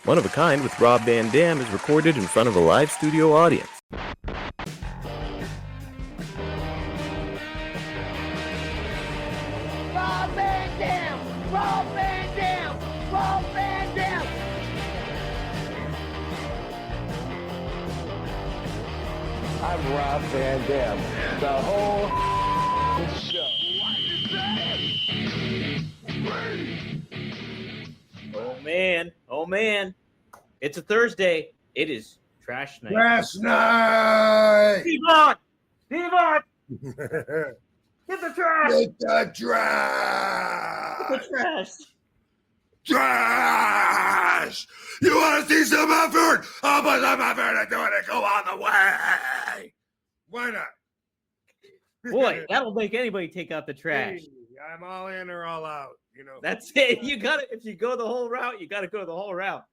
One of a Kind with Rob Van Dam is recorded in front of a live studio audience. Rob Van Dam! Rob Van Dam! Rob Van Dam! I'm Rob Van Dam. The whole show. Oh man. It's a Thursday. It is trash night. Trash night! Steve-On! Get the trash! Get the trash! Get the trash! Trash! You want to see some effort? I'll put some effort into it and go on the way! Why not? Boy, that'll make anybody take out the trash. Hey, I'm all in or all out, you know. That's it. You got to, if you go the whole route, you got to go the whole route.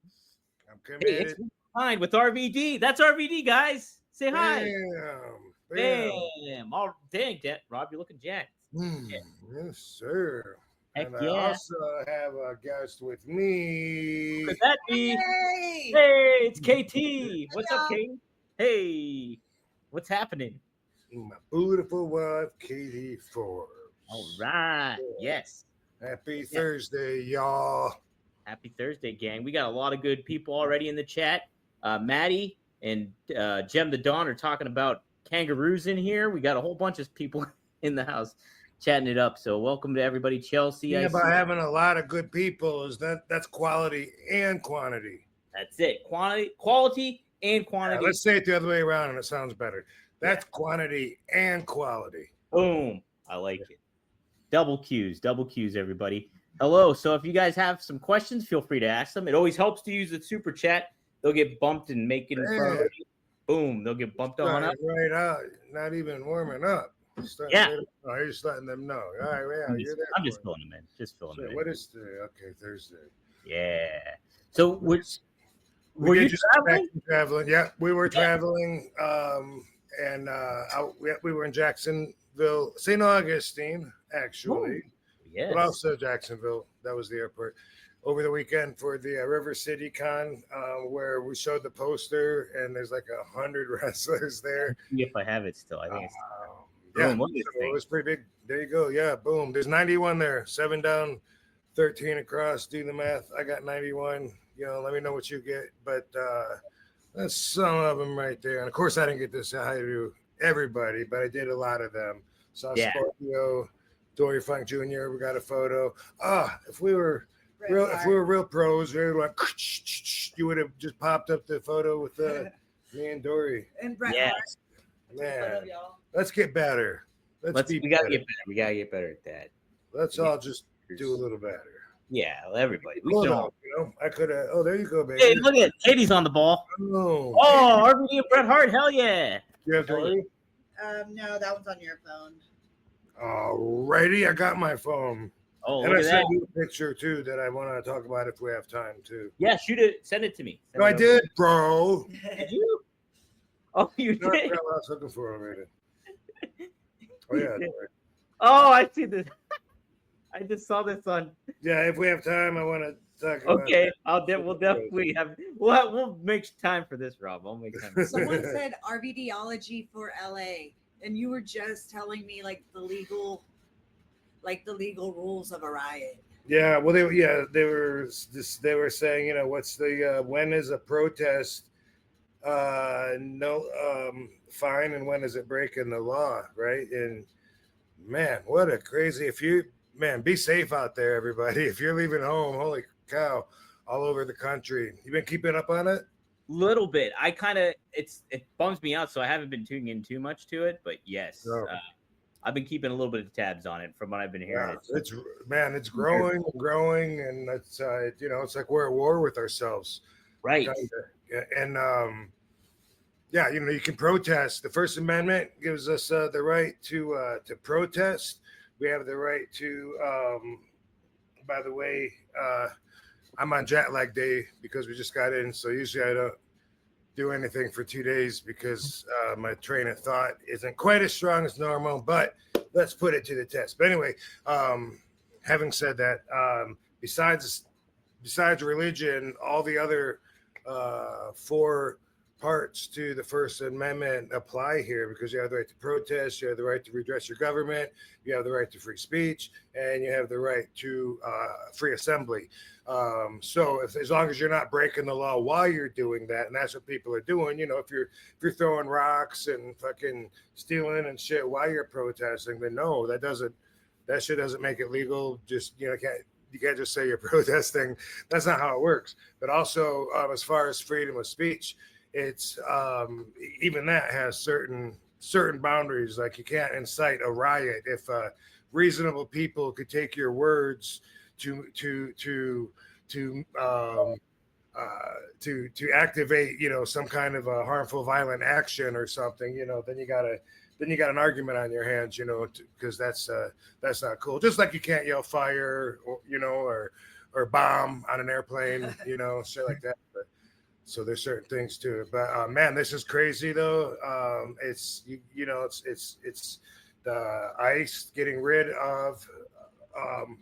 I'm Hey, committed. it's fine with RVD. That's RVD, guys. Say hi. Bam. Oh, dang, Rob, you're looking jacked. Yes, sir. Heck And yeah. I also have a guest with me. Could that be? Hey! Hey, it's KT. What's up, Katie? Hey, what's happening? My beautiful wife, Katie Forbes. All right. Yes. Happy Thursday, y'all. Happy Thursday, gang. We got a lot of good people already in the chat. Maddie and Jem the Dawn are talking about kangaroos in here. We got a whole bunch of people in the house chatting it up. So welcome to everybody. Chelsea. Yeah, I by see. having a lot of good people that's quality and quantity. That's it. Quality and quantity. Let's say it the other way around and it sounds better. That's quantity and quality. Boom. I like it. Double Qs, everybody. Hello. So if you guys have some questions, feel free to ask them. It always helps to use the super chat. They'll get bumped and make it in front of you. Boom. They'll get bumped on up. Right out. Not even warming up. Yeah. You're just letting them know. All right, yeah, you're there. I'm just filling them in. Just filling them in. What is today? Okay, Thursday. Yeah. So were you traveling? Yeah, we were traveling. We were in Jacksonville, St. Augustine, actually. Yes. But also Jacksonville. That was the airport. Over the weekend for the River City Con, where we showed the poster, and there's like 100 wrestlers there. If I have it still, I think it's yeah, boom, so it was pretty big. There you go. Yeah, boom. There's 91 there. 7 down, 13 across. Do the math. I got 91. You know, let me know what you get. But that's some of them right there. And of course, I didn't get to say hi to everybody, but I did a lot of them. Saw Scorpio, Dory Funk Jr. We got a photo. If we were real pros, we would you would have just popped up the photo with me and Dory. And Brett Yes. Man, let's get better. We gotta get better. We gotta get better at that. Let's all just do a little better. Yeah, everybody. We Hold can on, all. you know, I could have. Oh, there you go, baby. Hey, look at it. Katie's on the ball. Oh, RVD and Bret Hart. Hell yeah. you have to. No, that one's on your phone. Alrighty, I got my phone. Oh, And look I at that. sent you a picture too that I want to talk about if we have time too. Yeah, shoot it. Send it to me. No, I did, bro. Did you? Oh, you No, I did. forgot what I was looking for already. Oh yeah. Sorry. Oh, I see this. I just saw this on. Yeah, if we have time, I want to talk about Okay, that. we'll definitely have. We'll make time for this, Rob. I'll make time. Someone said RVDology for LA, and you were just telling me like the legal rules of a riot. Yeah, well, they were saying, you know, what's the when is a protest fine and when is it breaking the law, right? And man, what a crazy! Be safe out there, everybody. If you're leaving home, holy cow, all over the country. You been keeping up on it? Little bit. I kind of it bums me out, so I haven't been tuning in too much to it. But yes, I've been keeping a little bit of tabs on it from what I've been hearing. Yeah, it's growing, and it's it's like we're at war with ourselves, Right. And you can protest. The First Amendment gives us the right to protest. We have the right to. By the way, I'm on jet lag day because we just got in, so usually I don't do anything for 2 days because my train of thought isn't quite as strong as normal, but let's put it to the test. But anyway, having said that, besides besides religion, all the other four parts to the First Amendment apply here, because you have the right to protest, you have the right to redress your government, you have the right to free speech, and you have the right to free assembly. So as long as you're not breaking the law while you're doing that, and that's what people are doing, if you're throwing rocks and fucking stealing and shit while you're protesting, then no, that shit doesn't make it legal. Just you can't just say you're protesting. That's not how it works. But also, as far as freedom of speech, it's even that has certain boundaries. Like you can't incite a riot. If reasonable people could take your words to activate, some kind of a harmful, violent action or something, then you got an argument on your hands, because that's not cool. Just like you can't yell fire, or bomb on an airplane, shit like that. But so there's certain things to it. But man, this is crazy though. It's it's the ICE getting rid of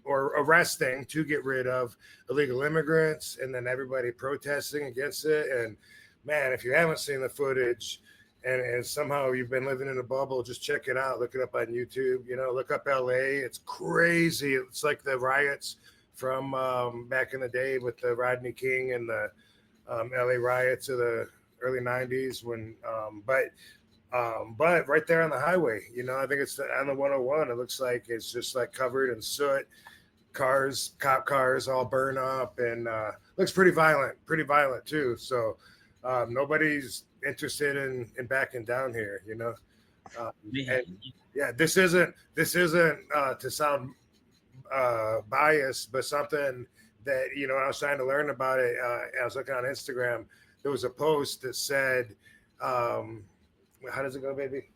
or arresting to get rid of illegal immigrants, and then everybody protesting against it. And man, if you haven't seen the footage and somehow you've been living in a bubble, just check it out. Look it up on YouTube. Look up LA. It's crazy. It's like the riots from back in the day with the Rodney King and the LA riots of the early 90s when but right there on the highway, I think it's on the 101. It looks like it's just like covered in soot, cop cars all burn up, and looks pretty violent too. So nobody's interested in backing down here, and yeah, this isn't to sound biased, but something that I was trying to learn about it. I was looking on Instagram. There was a post that said, how does it go, baby?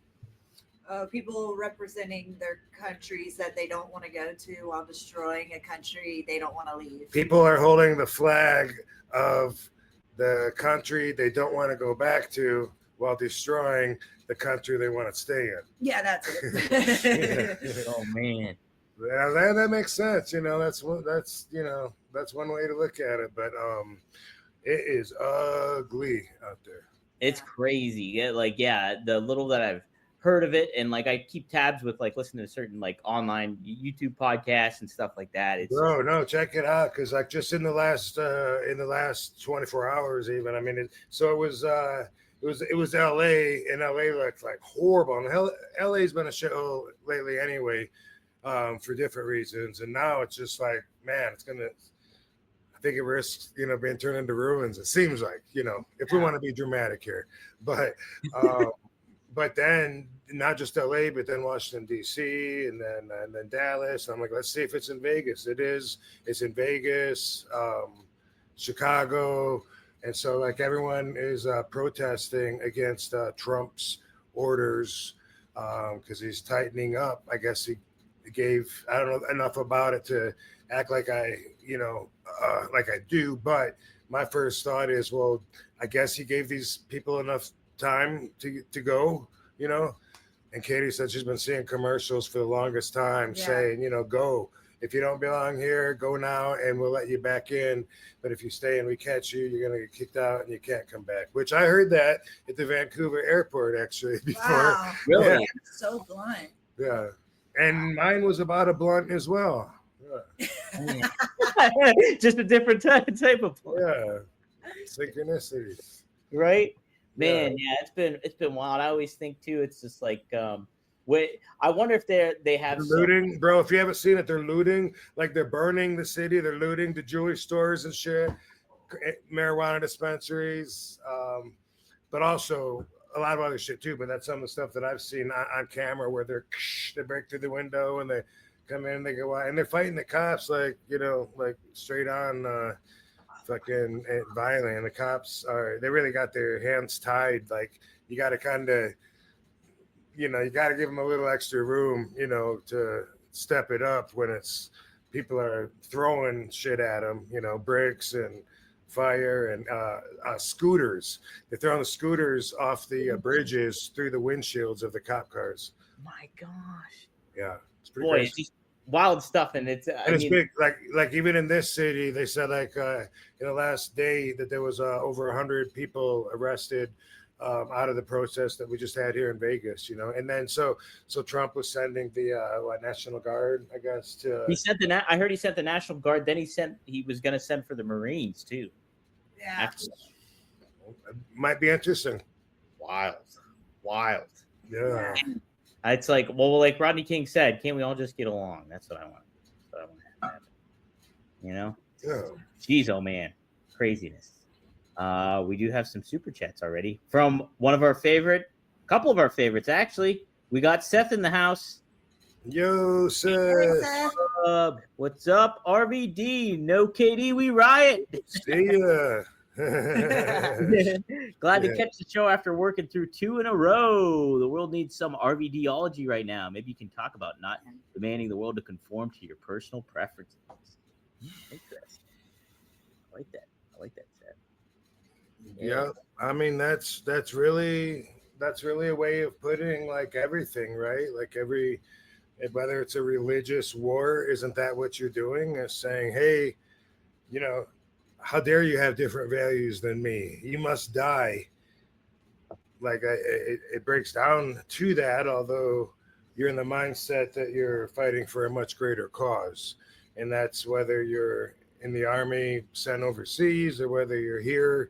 People representing their countries that they don't want to go to while destroying a country they don't want to leave. People are holding the flag of the country they don't want to go back to while destroying the country they want to stay in. Yeah, that's it. Oh man. Yeah, that makes sense. That's one way to look at it. But it is ugly out there. It's crazy. Yeah, the little that I've heard of it, and like I keep tabs with like listening to certain like online YouTube podcasts and stuff like that. No, check it out, because like just in the last 24 hours, even. I mean, it was LA, and LA looked like horrible. And LA's been a shithole lately anyway, for different reasons. And now it's just like, man, I think it risks, being turned into ruins. It seems like, if we want to be dramatic here, but then not just LA, but then Washington D.C. and then Dallas. I'm like, let's see if it's in Vegas. It is. It's in Vegas, Chicago, and so like everyone is protesting against Trump's orders because he's tightening up. I guess he gave, I don't know enough about it to act like I do, but my first thought is, well, I guess he gave these people enough time to go, and Katie said she's been seeing commercials for the longest time saying, go. If you don't belong here, go now and we'll let you back in. But if you stay and we catch you, you're going to get kicked out and you can't come back, which I heard that at the Vancouver airport actually before. Wow. Really? Yeah. So blunt. Yeah. And mine was about a blunt as well. Yeah. Just a different type of blunt. Yeah. Synchronicity. Right? Man, yeah, it's been wild. I always think too, it's just like I wonder if they have looting, bro. If you haven't seen it, they're looting. Like they're burning the city. They're looting the jewelry stores and shit, marijuana dispensaries, but also a lot of other shit too. But that's some of the stuff that I've seen on camera where they break through the window and they come in, they go out, and they're fighting the cops like straight on. Fucking violent, and the cops they really got their hands tied. Like you got to kind of, you got to give them a little extra room, to step it up when it's people are throwing shit at them, bricks and fire and scooters. They're throwing the scooters off the bridges through the windshields of the cop cars. My gosh. Yeah, it's pretty Boy, crazy. wild stuff, and it's And it's big, like even in this city, they said like in the last day that there was over 100 people arrested out of the protest that we just had here in Vegas, you know. And then so Trump was sending the National Guard, I guess, to. He sent I heard he sent the National Guard. Then he was going to send for the Marines too. Yeah. After Might be interesting. wild. Yeah. It's like, well, like Rodney King said, can't we all just get along? That's what I want. That's what I want to happen. You know? Yeah. Jeez, oh man, craziness. We do have some super chats already from one of our couple of our favorites actually. We got Seth in the house. Yo, Seth. What's up, RVD? No KD, we riot. See ya. Glad to catch the show after working through 2 in a row. The world needs some RVDology right now. Maybe you can talk about not demanding the world to conform to your personal preferences. Interesting. I like that, Seth. Yeah, I mean that's really a way of putting like everything, right? Like whether it's a religious war, isn't that what you're doing? Is saying, hey, you know, how dare you have different values than me? You must die. Like it breaks down to that, although you're in the mindset that you're fighting for a much greater cause. And that's whether you're in the army sent overseas or whether you're here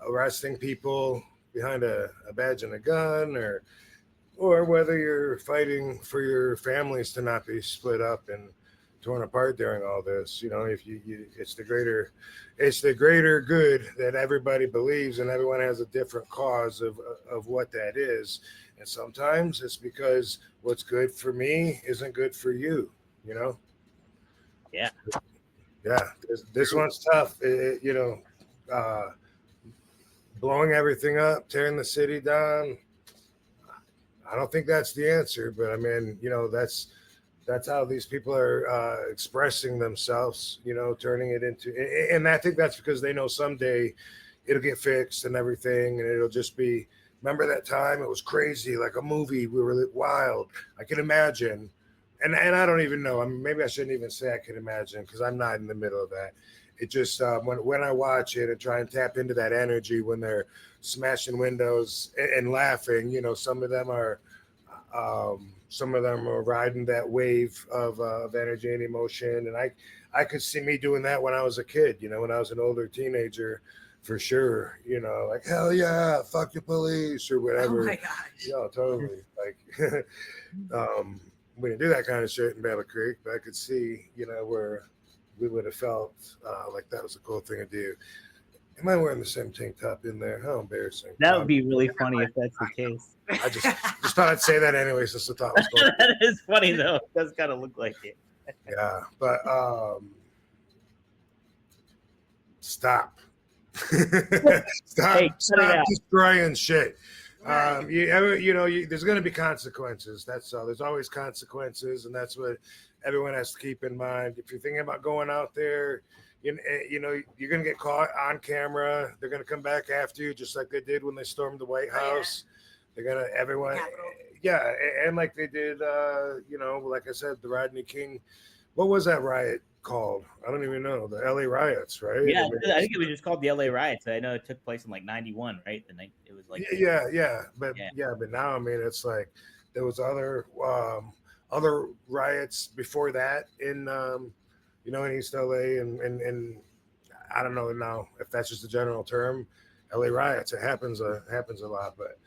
arresting people behind a badge and a gun, or whether you're fighting for your families to not be split up and torn apart during all this. You know, if you it's the greater good that everybody believes, and everyone has a different cause of what that is. And sometimes it's because what's good for me isn't good for you, you know? Yeah. This one's tough. Blowing everything up, tearing the city down. I don't think that's the answer, but I mean, you know, that's how these people are expressing themselves, you know, turning it into, and I think that's because they know someday it'll get fixed and everything, and it'll just be, remember that time? It was crazy, like a movie. We were wild. I can imagine. And I don't even know. I mean, maybe I shouldn't even say I can imagine because I'm not in the middle of that. It just when I watch it and try and tap into that energy when they're smashing windows and laughing, you know, some of them are riding that wave of energy and emotion. And I could see me doing that when I was a kid, you know, when I was an older teenager, for sure, you know, like, hell yeah, fuck the police or whatever. Oh my gosh. You know, totally. Like, we didn't do that kind of shit in Battle Creek, but I could see, you know, where we would have felt like that was a cool thing to do. Am I wearing the same tank top in there? How embarrassing. That would be really funny if that's the case. I just thought I'd say that anyway, since the thought was going. That is funny though. It does kind of look like it. Yeah, but stop. Stop destroying shit. There's going to be consequences. That's all. There's always consequences, and that's what everyone has to keep in mind. If you're thinking about going out there, you know, you're going to get caught on camera. They're going to come back after you, just like they did when they stormed the White House. They're going to, everyone, yeah, and like they did, you know, like I said, the Rodney King. What was that riot called? I don't even know. The LA riots, right? Yeah, I think it was just called the LA riots. I know it took place in like '91, right? It was like but now I mean it's like there was other riots before that in you know, in East LA and I don't know now if that's just a general term. LA riots, it happens a lot, but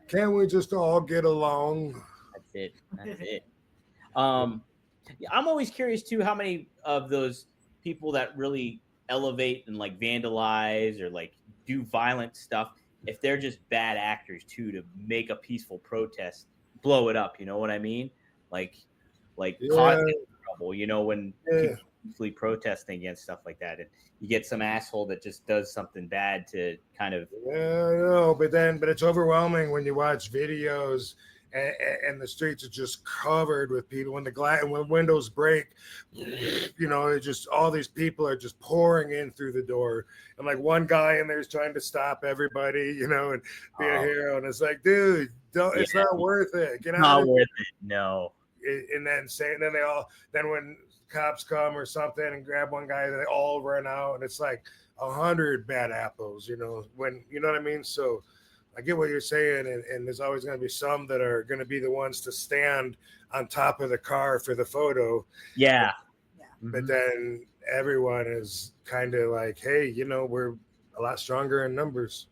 can't we just all get along? That's it. I'm always curious too how many of those people that really elevate and like vandalize or like do violent stuff, if they're just bad actors too, to make a peaceful protest, blow it up. You know what I mean? Like causing trouble. You know, when people are peacefully protesting against stuff like that, and you get some asshole that just does something bad to kind of. Yeah, I know, but it's overwhelming when you watch videos and the streets are just covered with people. When the glass and when windows break, it just all these people are just pouring in through the door, and like one guy in there is trying to stop everybody, and be a hero. And it's like, dude, don't. It's not worth it. Get out Not of worth it. No. it. And then when cops come or something and grab one guy, they all run out, and it's like 100 bad apples. When you know what I mean. So I get what you're saying, and there's always going to be some that are going to be the ones to stand on top of the car for the photo. Yeah. But then everyone is kind of like, hey, we're a lot stronger in numbers.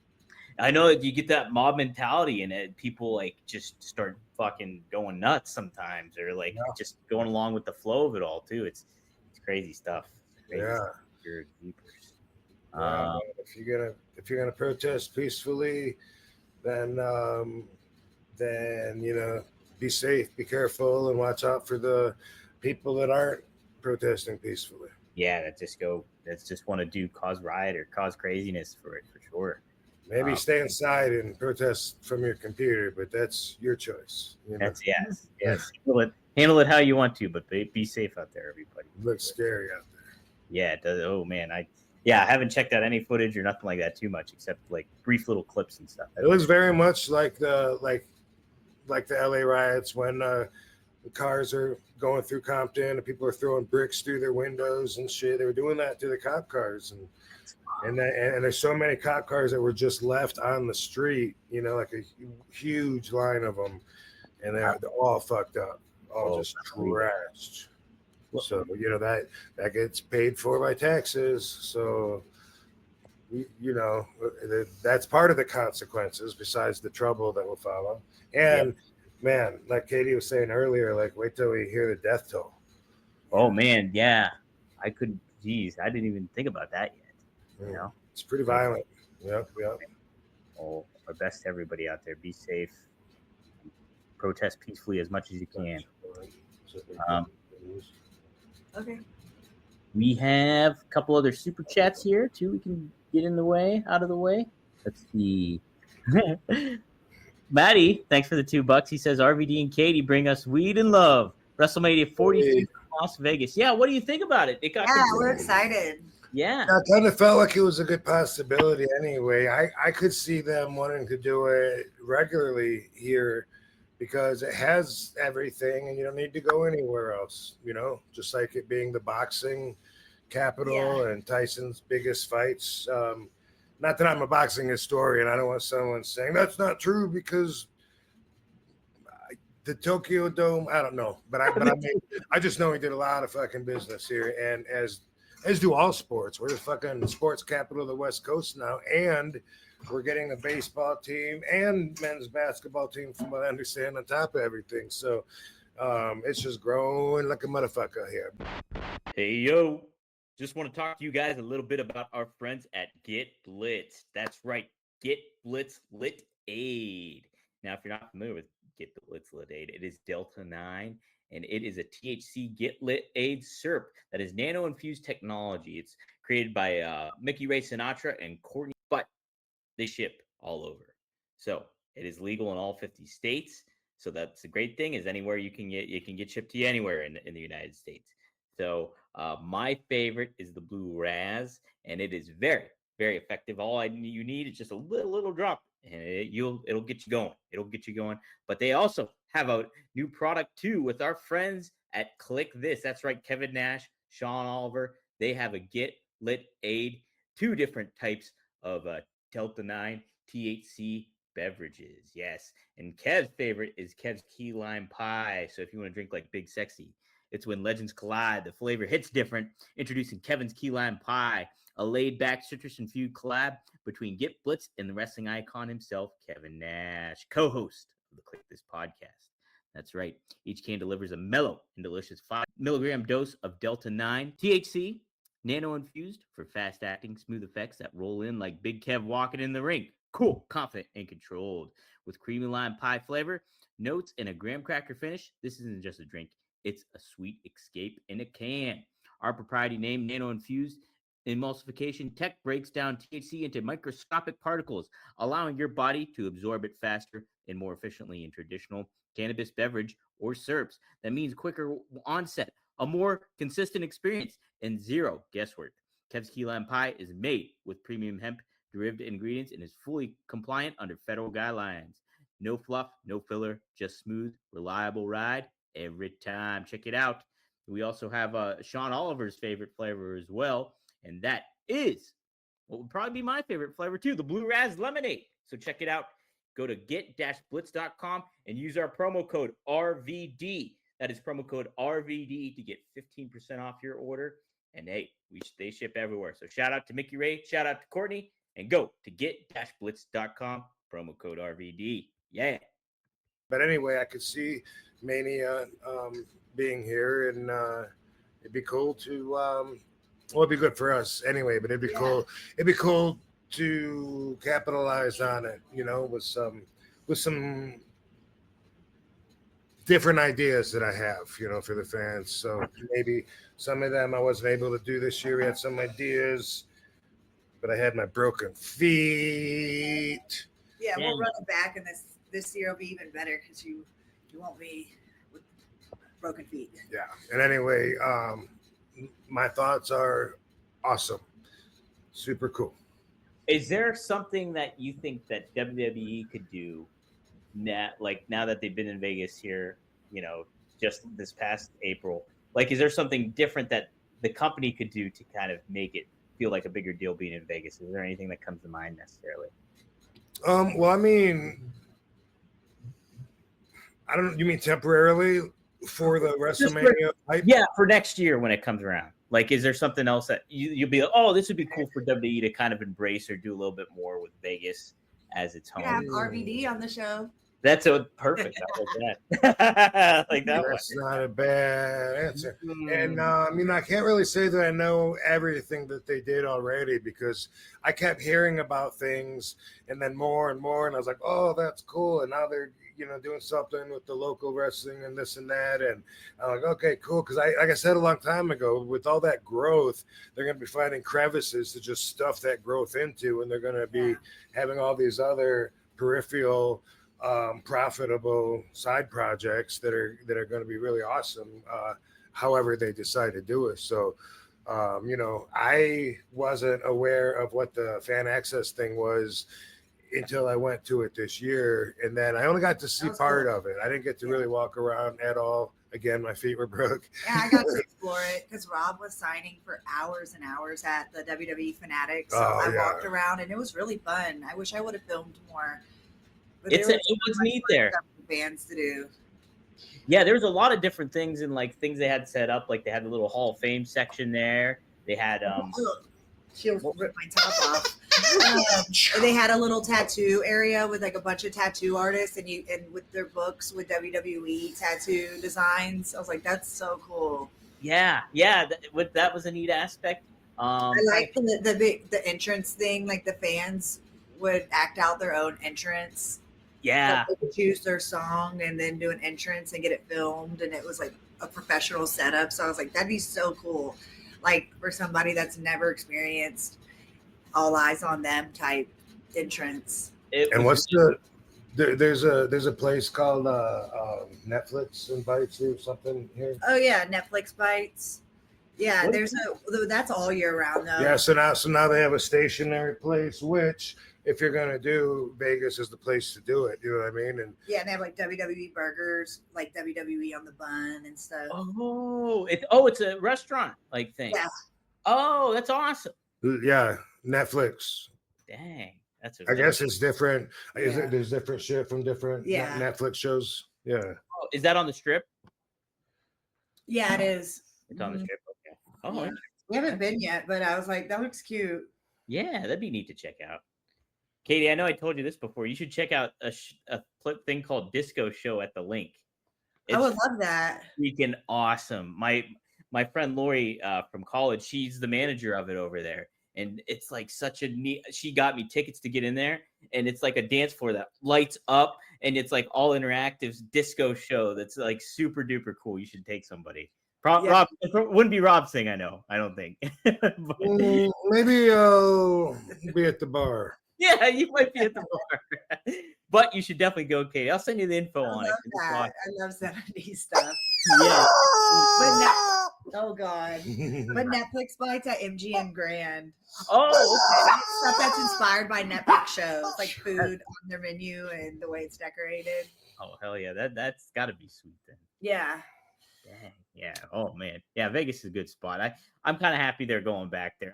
I know you get that mob mentality in it. People like just start fucking going nuts sometimes, or like just going along with the flow of it all too. It's crazy stuff. Crazy stuff. If you're gonna protest peacefully, then be safe, be careful, and watch out for the people that aren't protesting peacefully. Yeah, that just want to cause riot or cause craziness for sure. Maybe stay inside and protest from your computer, but that's your choice. That's yes. Handle it how you want to, but be safe out there, everybody. It looks scary out there. Yeah, it does. Oh man, I haven't checked out any footage or nothing like that too much, except like brief little clips and stuff. It looks very much like the LA riots when the cars are going through Compton and people are throwing bricks through their windows and shit. They were doing that to the cop cars, and there's so many cop cars that were just left on the street, like a huge line of them, and they're all fucked up, all just trashed. So that gets paid for by taxes. So that's part of the consequences besides the trouble that will follow. And man, like Katie was saying earlier, like wait till we hear the death toll. Oh man, yeah. I didn't even think about that yet. It's pretty violent. Yep. Oh, our best to everybody out there. Be safe. Protest peacefully as much as you can. Okay. We have a couple other super chats here too. We can get out of the way. Let's see. Maddie, thanks for the $2. He says RVD and Katie bring us weed and love. WrestleMania 42 in Las Vegas. Yeah, what do you think about it? We're excited. Yeah. I kind of felt like it was a good possibility anyway. I could see them wanting to do it regularly here because it has everything and you don't need to go anywhere else, just like it being the boxing capital and Tyson's biggest fights. Not that I'm a boxing historian. I don't want someone saying that's not true because the Tokyo Dome, I don't know. But I just know he did a lot of fucking business here. And as do all sports. We're the fucking sports capital of the West Coast now. And we're getting a baseball team and men's basketball team, from what I understand, on top of everything. So it's just growing like a motherfucker here. Hey, yo. Just want to talk to you guys a little bit about our friends at Get Blitz. That's right. Get Blitz Lit Aid. Now, if you're not familiar with Get Blitz Lit Aid, it is Delta 9, and it is a THC Get Lit Aid syrup that is nano-infused technology. It's created by Mickey Ray Sinatra and Courtney, but they ship all over. So it is legal in all 50 states. So that's the great thing is anywhere you can get shipped to you anywhere in the United States. So my favorite is the Blue Raz, and it is very, very effective. All you need is just a little drop, and it'll get you going. It'll get you going. But they also have a new product too with our friends at Click This. That's right, Kevin Nash, Sean Oliver. They have a Get Lit Aid, 2 different types of Delta 9 THC beverages. Yes, and Kev's favorite is Kev's Key Lime Pie. So if you want to drink like Big Sexy, it's when legends collide. The flavor hits different. Introducing Kevin's Key Lime Pie, a laid-back citrus-infused collab between Get Blitz and the wrestling icon himself, Kevin Nash, co-host of the Click This podcast. That's right. Each can delivers a mellow and delicious 5-milligram dose of Delta 9 THC, nano-infused for fast-acting, smooth effects that roll in like Big Kev walking in the ring. Cool, confident, and controlled. With creamy lime pie flavor, notes, and a graham cracker finish, this isn't just a drink. It's a sweet escape in a can. Our proprietary name, Nano Infused, emulsification tech breaks down THC into microscopic particles, allowing your body to absorb it faster and more efficiently in traditional cannabis beverage or syrups. That means quicker onset, a more consistent experience, and zero guesswork. Kev's Key Lime Pie is made with premium hemp derived ingredients and is fully compliant under federal guidelines. No fluff, no filler, just smooth, reliable ride every time. Check it out. We also have Sean Oliver's favorite flavor as well, and that is what would probably be my favorite flavor too, the Blue Raz Lemonade. So check it out. Go to get-blitz.com and use our promo code RVD. That is promo code RVD to get 15% off your order. And hey, they ship everywhere. So shout out to Mickey Ray, shout out to Courtney, and go to get-blitz.com, promo code RVD. Yeah. But anyway, I could see Mania being here, and it'd be cool to. Well, it'd be good for us anyway, but it'd be cool. It'd be cool to capitalize on it, with some different ideas that I have, for the fans. So maybe some of them I wasn't able to do this year. We had some ideas, but I had my broken feet. Yeah, we'll run it back, and this year will be even better because you won't be with broken feet. Yeah. And anyway, my thoughts are awesome. Super cool. Is there something that you think that WWE could do now that they've been in Vegas here, just this past April? Like, is there something different that the company could do to kind of make it feel like a bigger deal being in Vegas? Is there anything that comes to mind necessarily? Well, I mean, I don't. You mean temporarily for the WrestleMania hype? Yeah, for next year when it comes around. Like, is there something else that you'll be like, oh, this would be cool for WWE to kind of embrace or do a little bit more with Vegas as its home? Have RVD on the show. That's perfect. I like that. Like that. That's not a bad answer. And I can't really say that I know everything that they did already, because I kept hearing about things and then more and more, and I was like, oh, that's cool. And now they're doing something with the local wrestling and this and that, and I'm like, okay, cool. Because like I said a long time ago, with all that growth, they're going to be finding crevices to just stuff that growth into, and they're going to be having all these other peripheral profitable side projects that are going to be really awesome, however they decide to do it. So I wasn't aware of what the fan access thing was until I went to it this year, and then I only got to see part of it. I didn't get to really walk around at all. Again, my feet were broke. Yeah, I got to explore it because Rob was signing for hours and hours at the WWE Fanatics. So I walked around, and it was really fun. I wish I would have filmed more. But it was neat there. Bands to do. Yeah, there was a lot of different things and things they had set up. Like they had a little Hall of Fame section there. They had she'll rip my top off. They had a little tattoo area with a bunch of tattoo artists and with their books with WWE tattoo designs. I was like, that's so cool. Yeah, that was a neat aspect. I like the entrance thing. Like the fans would act out their own entrance. Yeah, they could choose their song and then do an entrance and get it filmed, and it was like a professional setup. So I was like, that'd be so cool. Like for somebody that's never experienced all eyes on them type entrance. And what's there's a place called Netflix invites you something here. Oh yeah, Netflix bites. Yeah, that's all year round though. Yeah, so now they have a stationary place, which if you're gonna do Vegas is the place to do it. You know what I mean? And yeah, and they have like WWE burgers, like WWE on the bun and stuff. It's a restaurant thing. Yeah. Oh, that's awesome. Yeah, Netflix. Dang, I guess it's different. Yeah. There's different shit from different Netflix shows. Yeah. Oh, is that on the Strip? Yeah, it is. It's on the Strip. Okay. Oh, yeah. We haven't been yet, but I was like, that looks cute. Yeah, that'd be neat to check out. Katie, I know I told you this before. You should check out a thing called Disco Show at the Link. I would love that. Freaking awesome. My friend Lori from college, she's the manager of it over there. And it's like such a neat, she got me tickets to get in there. And it's like a dance floor that lights up. And it's like all interactive disco show that's like super duper cool. You should take somebody. Yeah. Rob, it wouldn't be Rob Singh, I know. I don't think. But, Maybe I'll be at the bar. yeah, you might be at the bar. But you should definitely go, Katie. I'll send you the info I on love it. that. I love 70s stuff. Yeah. But oh God. But Netflix bites at MGM Grand. Oh, okay. Stuff that's inspired by Netflix shows, like food on their menu and the way it's decorated. Oh, hell yeah. That's got to be sweet then. Yeah. Dang. Yeah. Oh man. Yeah. Vegas is a good spot. I'm kind of happy they're going back there.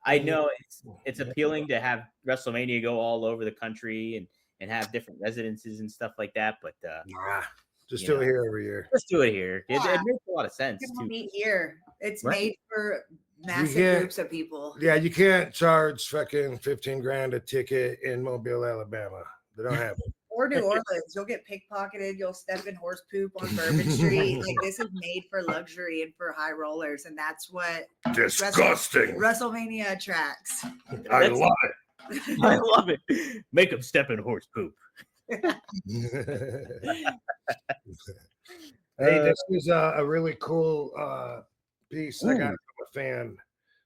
I know it's appealing to have WrestleMania go all over the country and have different residences and stuff like that. But Just do it here every year. let's do it here. It Yeah. makes a lot of sense People too. meet here. It's Right. made for massive can't- groups of people. Yeah, you can't charge fucking 15 grand a ticket in Mobile, Alabama. They don't have it. Or New Orleans. You'll get pickpocketed. You'll step in horse poop on Bourbon Street. Like, this is made for luxury and for high rollers. And that's what Disgusting. WrestleMania attracts. I love it. I love it. Make them step in horse poop. Hey, this is a really cool piece I got from a fan.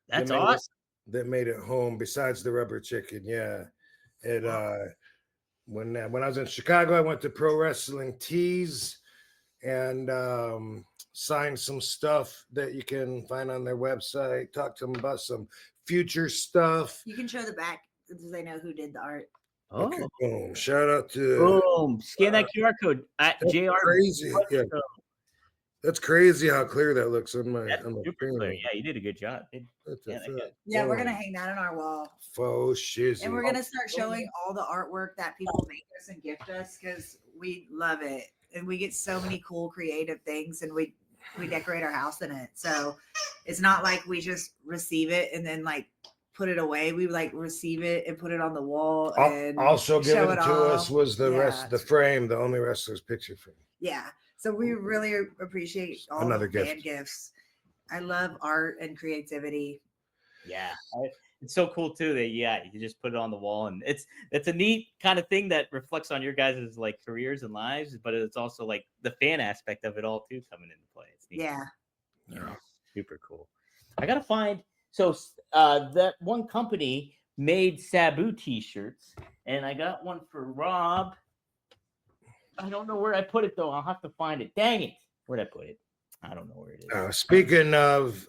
That's that made awesome. that made it home. Besides the rubber chicken, yeah. It when I was in Chicago, I went to Pro Wrestling Tees and signed some stuff that you can find on their website. Talk to them about some future stuff. You can show the back so they know who did the art. Oh, Okay, boom. Shout out to boom. Scan that QR code at that's JR. crazy. Yeah, that's crazy how clear that looks on my That's on my super screen. clear. Yeah, you did a good job. That's Yeah, a that fact. good. Yeah, we're Boom. gonna hang that on our wall. Faux shizzy. And we're gonna start showing all the artwork that people make us and gift us because we love it. And we get so many cool creative things and we decorate our house in it. So it's not like we just receive it and then like put it away. We like receive it and put it on the wall and Also show given it to us off. was the Yeah. the frame, the only wrestler's picture frame. Yeah. So we really appreciate all Another the fan gift. gifts. I love art and creativity. Yeah. It's so cool too that you can just put it on the wall, and it's a neat kind of thing that reflects on your guys' like careers and lives, but it's also like the fan aspect of it all too coming into play. It's neat. Yeah. Yeah, super cool. I gotta find that one company made Sabu t-shirts, and I got one for Rob. I don't know where I put it though. I'll have to find it. Dang it! Where'd I put it? I don't know where it is. Speaking of,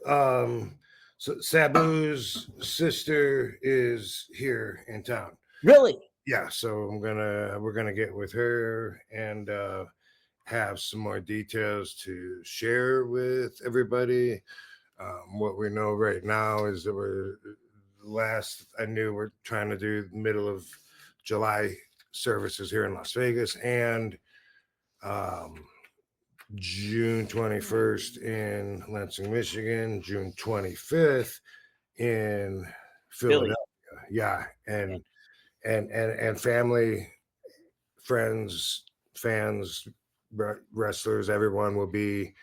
so Sabu's sister is here in town. Really? Yeah, so we're gonna get with her and have some more details to share with everybody. What we know right now is that we're trying to do middle of July services here in Las Vegas and June 21st in Lansing, Michigan, June 25th in Philadelphia. Yeah, and family, friends, fans, wrestlers, everyone will be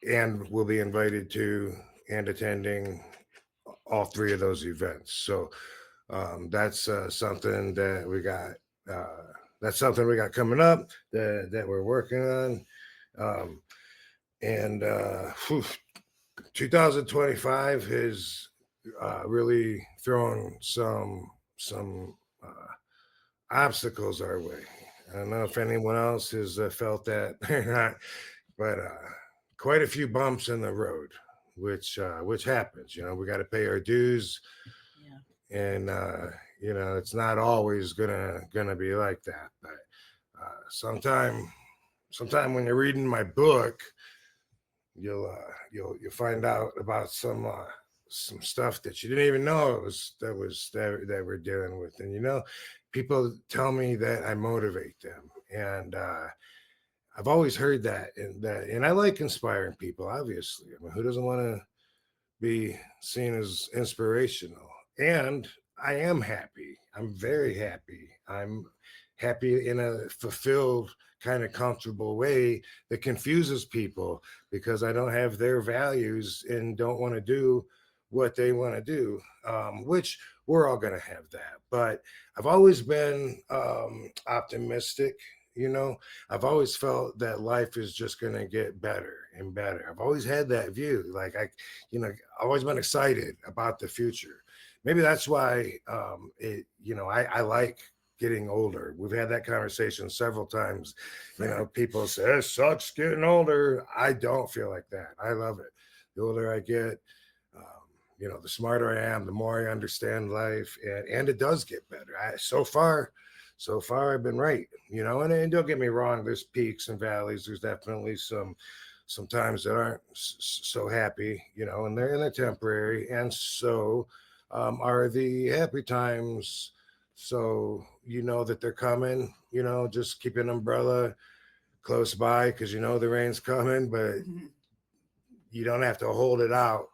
invited to and attending all three of those events. So that's something that we got. That's something we got coming up that we're working on. 2025 has really thrown some obstacles our way. I don't know if anyone else has felt that or not, but quite a few bumps in the road, which happens. You know, we got to pay our dues, and you know, it's not always gonna be like that. But sometime when you're reading my book, you'll find out about some stuff that you didn't even know that we're dealing with. And you know, people tell me that I motivate them, and I've always heard that, and I like inspiring people. Obviously, I mean, who doesn't want to be seen as inspirational? And I am happy. I'm very happy. I'm happy in a fulfilled, kind of comfortable way that confuses people because I don't have their values and don't want to do what they want to do, which we're all going to have that. But I've always been optimistic. You know, I've always felt that life is just going to get better and better. I've always had that view. Like I've always been excited about the future. Maybe that's why I like getting older. We've had that conversation several times. You know, people say it sucks getting older. I don't feel like that. I love it. The older I get, the smarter I am, the more I understand life, and it does get better. So far I've been right. And don't get me wrong, there's peaks and valleys. There's definitely some times that aren't so happy, and they're temporary, and so are the happy times. So that they're coming. Just keep an umbrella close by, because the rain's coming, but you don't have to hold it out.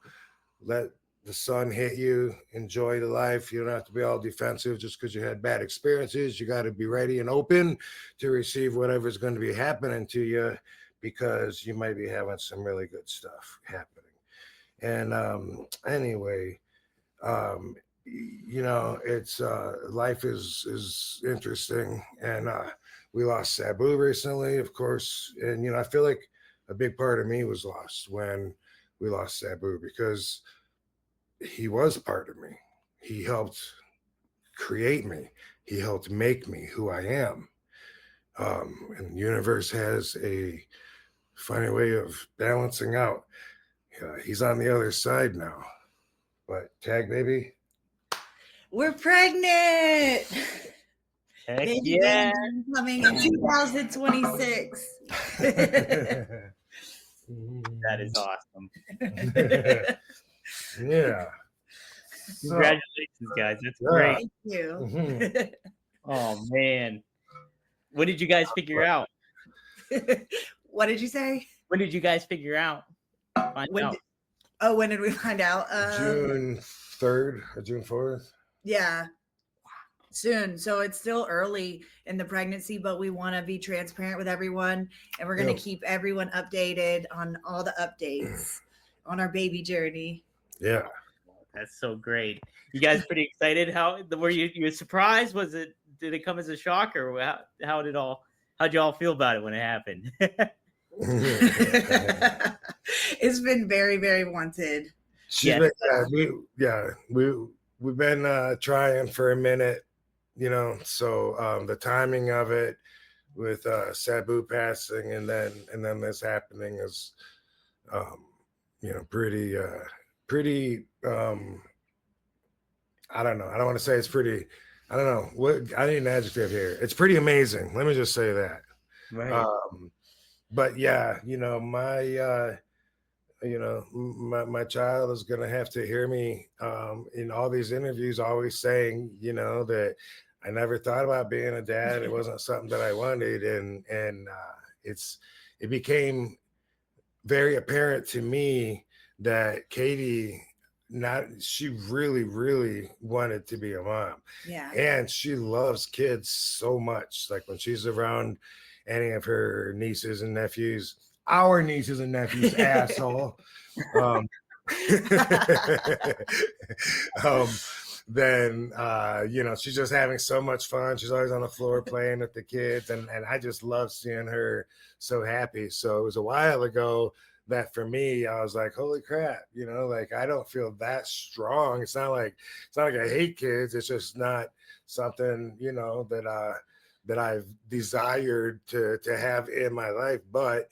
Let the sun hit you. Enjoy the life. You don't have to be all defensive just because you had bad experiences. You got to be ready and open to receive whatever's going to be happening to you, because you might be having some really good stuff happening. And anyway, it's life is interesting. And we lost Sabu recently, of course. And I feel like a big part of me was lost when we lost Sabu, because he was part of me. He helped create me. He helped make me who I am. And the universe has a funny way of balancing out. He's on the other side now. But Tag Baby, we're pregnant. Heck Baby yeah. coming in 2026. That is awesome. Yeah. Congratulations, guys. That's great. Thank you. Mhm. Oh, man. What did you guys figure out? What did you say? When did you guys figure out? When did we find out? June 3rd or June 4th. Yeah. Soon. So it's still early in the pregnancy, but we want to be transparent with everyone, and we're going to keep everyone updated on all the updates on our baby journey. Yeah. That's so great. You guys pretty excited? Were you surprised? Did it come as a shock, or how'd you all feel about it when it happened? It's been very, very wanted. We've been trying for a minute, so the timing of it with Sabu passing and then this happening is pretty I don't know. I don't want to say it's pretty. I don't know what I need an adjective here. It's pretty amazing. Let me just say that. Right. But yeah, my child is going to have to hear me in all these interviews always saying, that I never thought about being a dad. It wasn't something that I wanted. And it became very apparent to me that Katie, she really, really wanted to be a mom. Yeah. And she loves kids so much. Like when she's around any of her nieces and nephews, our nieces and nephews, asshole. Then she's just having so much fun. She's always on the floor playing with the kids, and I just love seeing her so happy. So it was a while ago that for me, I was like, holy crap, I don't feel that strong. It's not like I hate kids. It's just not something, that I've desired to have in my life. But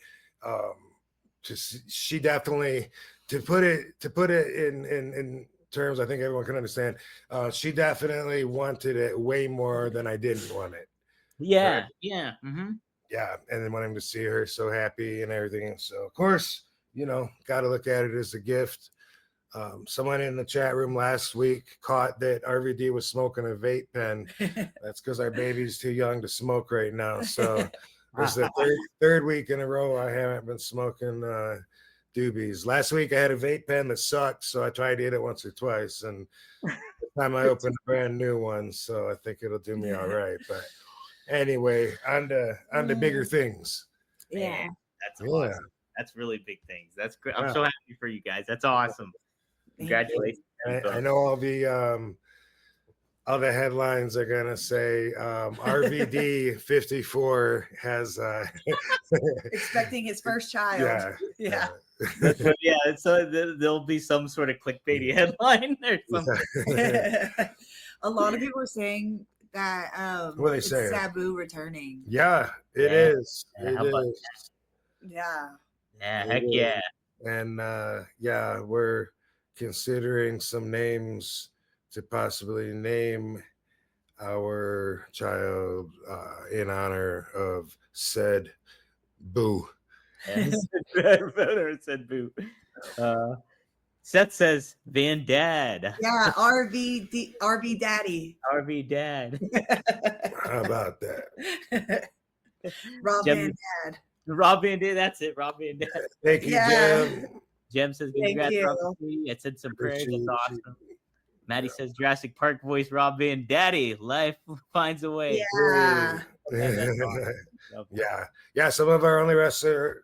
she definitely, to put it in terms I think everyone can understand, she definitely wanted it way more than I didn't want it. Yeah. Right? Yeah. Mm-hmm. Yeah, and then wanting to see her so happy and everything. So of course, got to look at it as a gift. Someone in the chat room last week caught that RVD was smoking a vape pen. That's because our baby's too young to smoke right now. So this is the third week in a row I haven't been smoking doobies. Last week I had a vape pen that sucked, so I tried to hit it once or twice, and the time I opened a brand new one, so I think it'll do me all right. But anyway, on to bigger things. Yeah. Man, that's awesome. That's really big things. That's great. I'm so happy for you guys. That's awesome. Congratulations. I know all the all the headlines are gonna say RVD 54 has Expecting his first child. yeah. Yeah, so there'll be some sort of clickbaity headline or something. A lot of people are saying that What are they it's saying? Sabu returning. Yeah, it Yeah. is. Yeah, It how about is. Yeah. Yeah, It heck is. yeah. And yeah, we're considering some names to possibly name our child in honor of said Boo. Voter said boo. Seth says Van Dad. Yeah. RV Daddy. RV Dad. How about that? Rob Jem- Van Dad. Rob Van Dad. That's it. Rob Van Dad. Thank you, Yeah. Jim. Jem says Thank congrats, you. Rob. I said some prayers. That's Appreciate awesome. Maddie says Jurassic Park voice Rob Van Daddy. Life finds a way. Yeah. Okay, that's awesome. Okay. Yeah. Some of our only wrestler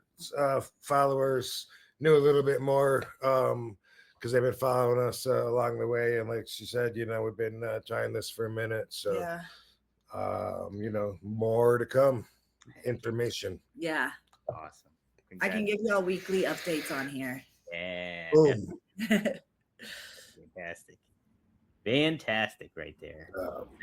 followers knew a little bit more because they've been following us along the way. And like she said, we've been trying this for a minute. So, Yeah. more to come. Information. Yeah. Awesome. I can give y'all weekly updates on here. Yeah. Boom. Fantastic. Fantastic right there.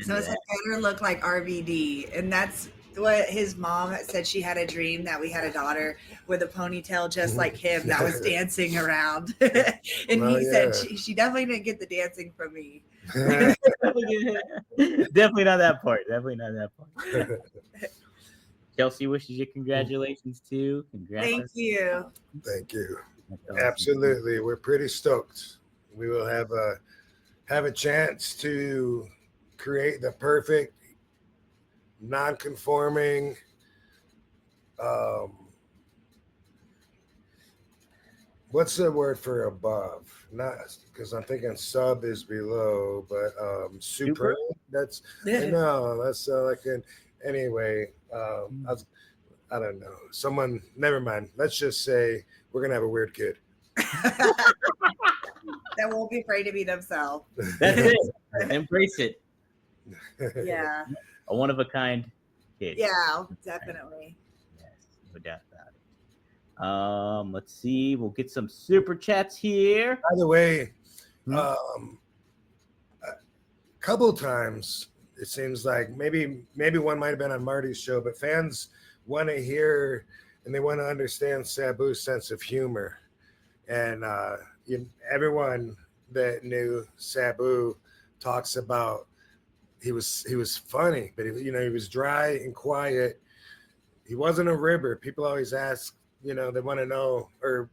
So it's a better look like RVD. And that's what his mom said. She had a dream that we had a daughter with a ponytail just like him that was dancing around. And Oh, he said yeah. she definitely didn't get the dancing from me. Definitely not that part. Definitely not that part. Chelsea wishes you congratulations too. Congrats. Thank you. Thank you. That's awesome. Absolutely. We're pretty stoked. We will have a chance to create the perfect non-conforming what's the word for above? Not because I'm thinking sub is below, but super. That's no, that's like an anyway. I don't know. Someone, never mind. Let's just say we're gonna have a weird kid. That won't be afraid to be themselves. That's it. Embrace it. Yeah. A one of a kind kid. Yeah, definitely. Yes, no doubt about it. Let's see. We'll get some super chats here. By the way, a couple times it seems like maybe one might have been on Marty's show, but fans want to hear and they want to understand Sabu's sense of humor. And everyone that knew Sabu talks about he was funny, but he was dry and quiet. He wasn't a ribber. People always ask, they want to know, or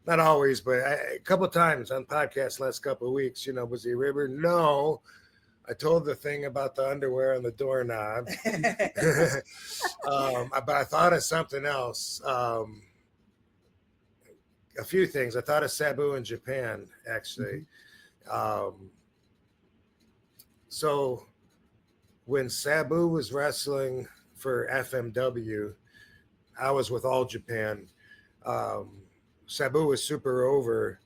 not always, but a couple of times on podcasts last couple of weeks, was he a ribber? No. I told the thing about the underwear on the doorknob. But I thought of something else. A few things. I thought of Sabu in Japan, actually. So when Sabu was wrestling for FMW, I was with All Japan. Sabu was super over.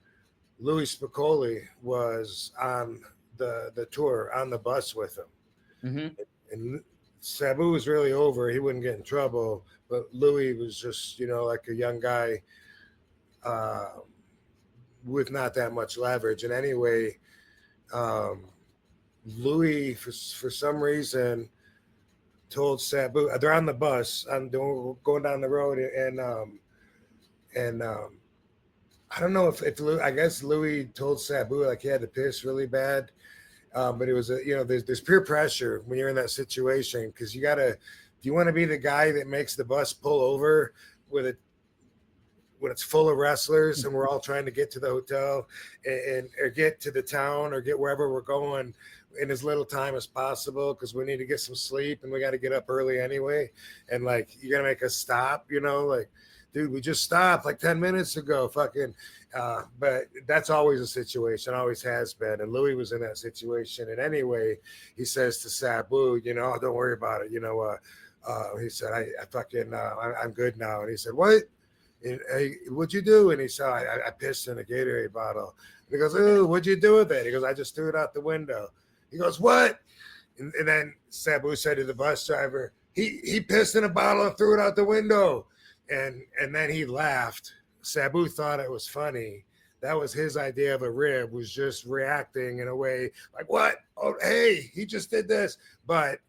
Louis Spicoli was on the tour on the bus with him. And Sabu was really over. He wouldn't get in trouble, but Louis was just, like a young guy with not that much leverage. And anyway, Louis, for some reason, told Sabu, they're on the bus, going down the road, and I don't know if Louis, I guess Louis told Sabu like he had to piss really bad. But it was there's peer pressure when you're in that situation, because do you want to be the guy that makes the bus pull over when it's full of wrestlers and we're all trying to get to the hotel or get to the town or get wherever we're going in as little time as possible, because we need to get some sleep and we got to get up early anyway, and like you're gonna make us stop, like, dude, we just stopped like 10 minutes ago, fucking. But that's always a situation, always has been. And Louis was in that situation. And anyway, he says to Sabu, don't worry about it. He said, I fucking, I'm good now. And he said, what? And, hey, what'd you do? And he said, I pissed in a Gatorade bottle. And he goes, oh, what'd you do with it? He goes, I just threw it out the window. He goes, what? And then Sabu said to the bus driver, he pissed in a bottle and threw it out the window. And then he laughed. Sabu thought it was funny. That was his idea of a rib, was just reacting in a way like, what? Oh, hey, he just did this. But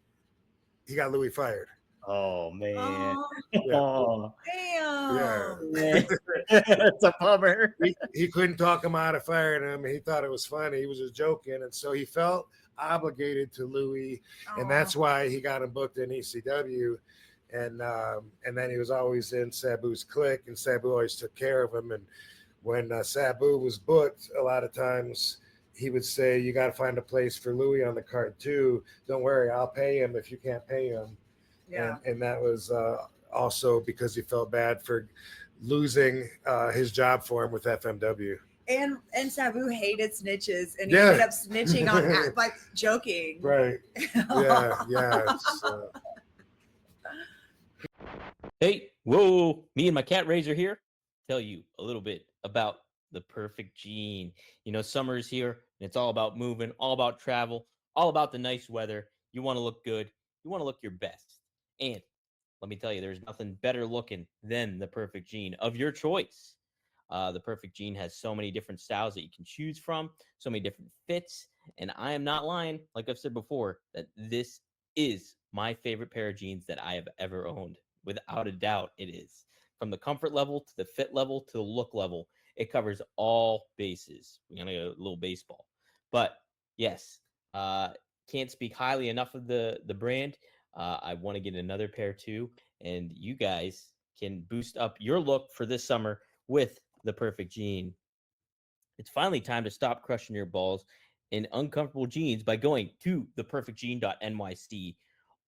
he got Louis fired. Oh, man. Oh, Yeah. Oh, damn. Yeah. man. That's a bummer. He couldn't talk him out of firing him. He thought it was funny. He was just joking. And so he felt obligated to Louis. And that's why he got him booked in ECW. And then he was always in Sabu's clique, and Sabu always took care of him. And when Sabu was booked, a lot of times he would say, you got to find a place for Louis on the card too. Don't worry, I'll pay him if you can't pay him. Yeah. And that was also because he felt bad for losing his job for him with FMW. And Sabu hated snitches, and he Yeah. ended up snitching on like joking. Right. Yeah. So. Hey, whoa, me and my cat Razor here. Tell you a little bit about the perfect gene. You know, summer is here, and it's all about moving, all about travel, all about the nice weather. You want to look good. You want to look your best. And let me tell you, there's nothing better looking than the perfect gene of your choice. The perfect gene has so many different styles that you can choose from, so many different fits. And I am not lying, like I've said before, that this is my favorite pair of jeans that I have ever owned. Without a doubt, it is. From the comfort level to the fit level to the look level, it covers all bases. We're going to go a little baseball. But yes, can't speak highly enough of the brand. I want to get another pair too. And you guys can boost up your look for this summer with the perfect gene. It's finally time to stop crushing your balls in uncomfortable jeans by going to theperfectgene.nyc.